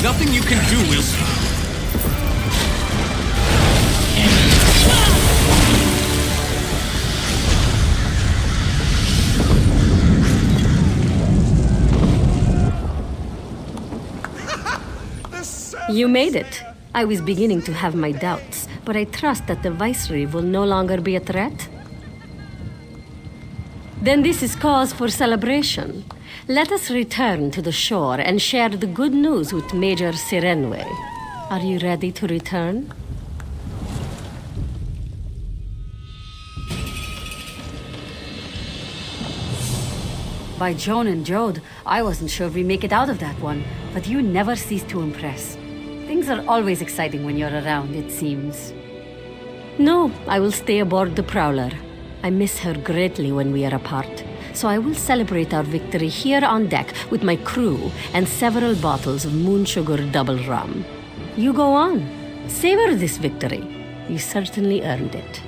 Nothing you can do will... You made it. I was beginning to have my doubts, but I trust that the Vicereeve will no longer be a threat. Then this is cause for celebration. Let us return to the shore and share the good news with Major Sirenwe. Are you ready to return? By Joan and Jode, I wasn't sure we make it out of that one, but you never cease to impress. Things are always exciting when you're around, it seems. No, I will stay aboard the Prowler. I miss her greatly when we are apart, so I will celebrate our victory here on deck with my crew and several bottles of moon sugar double rum. You go on. Savor this victory. You certainly earned it.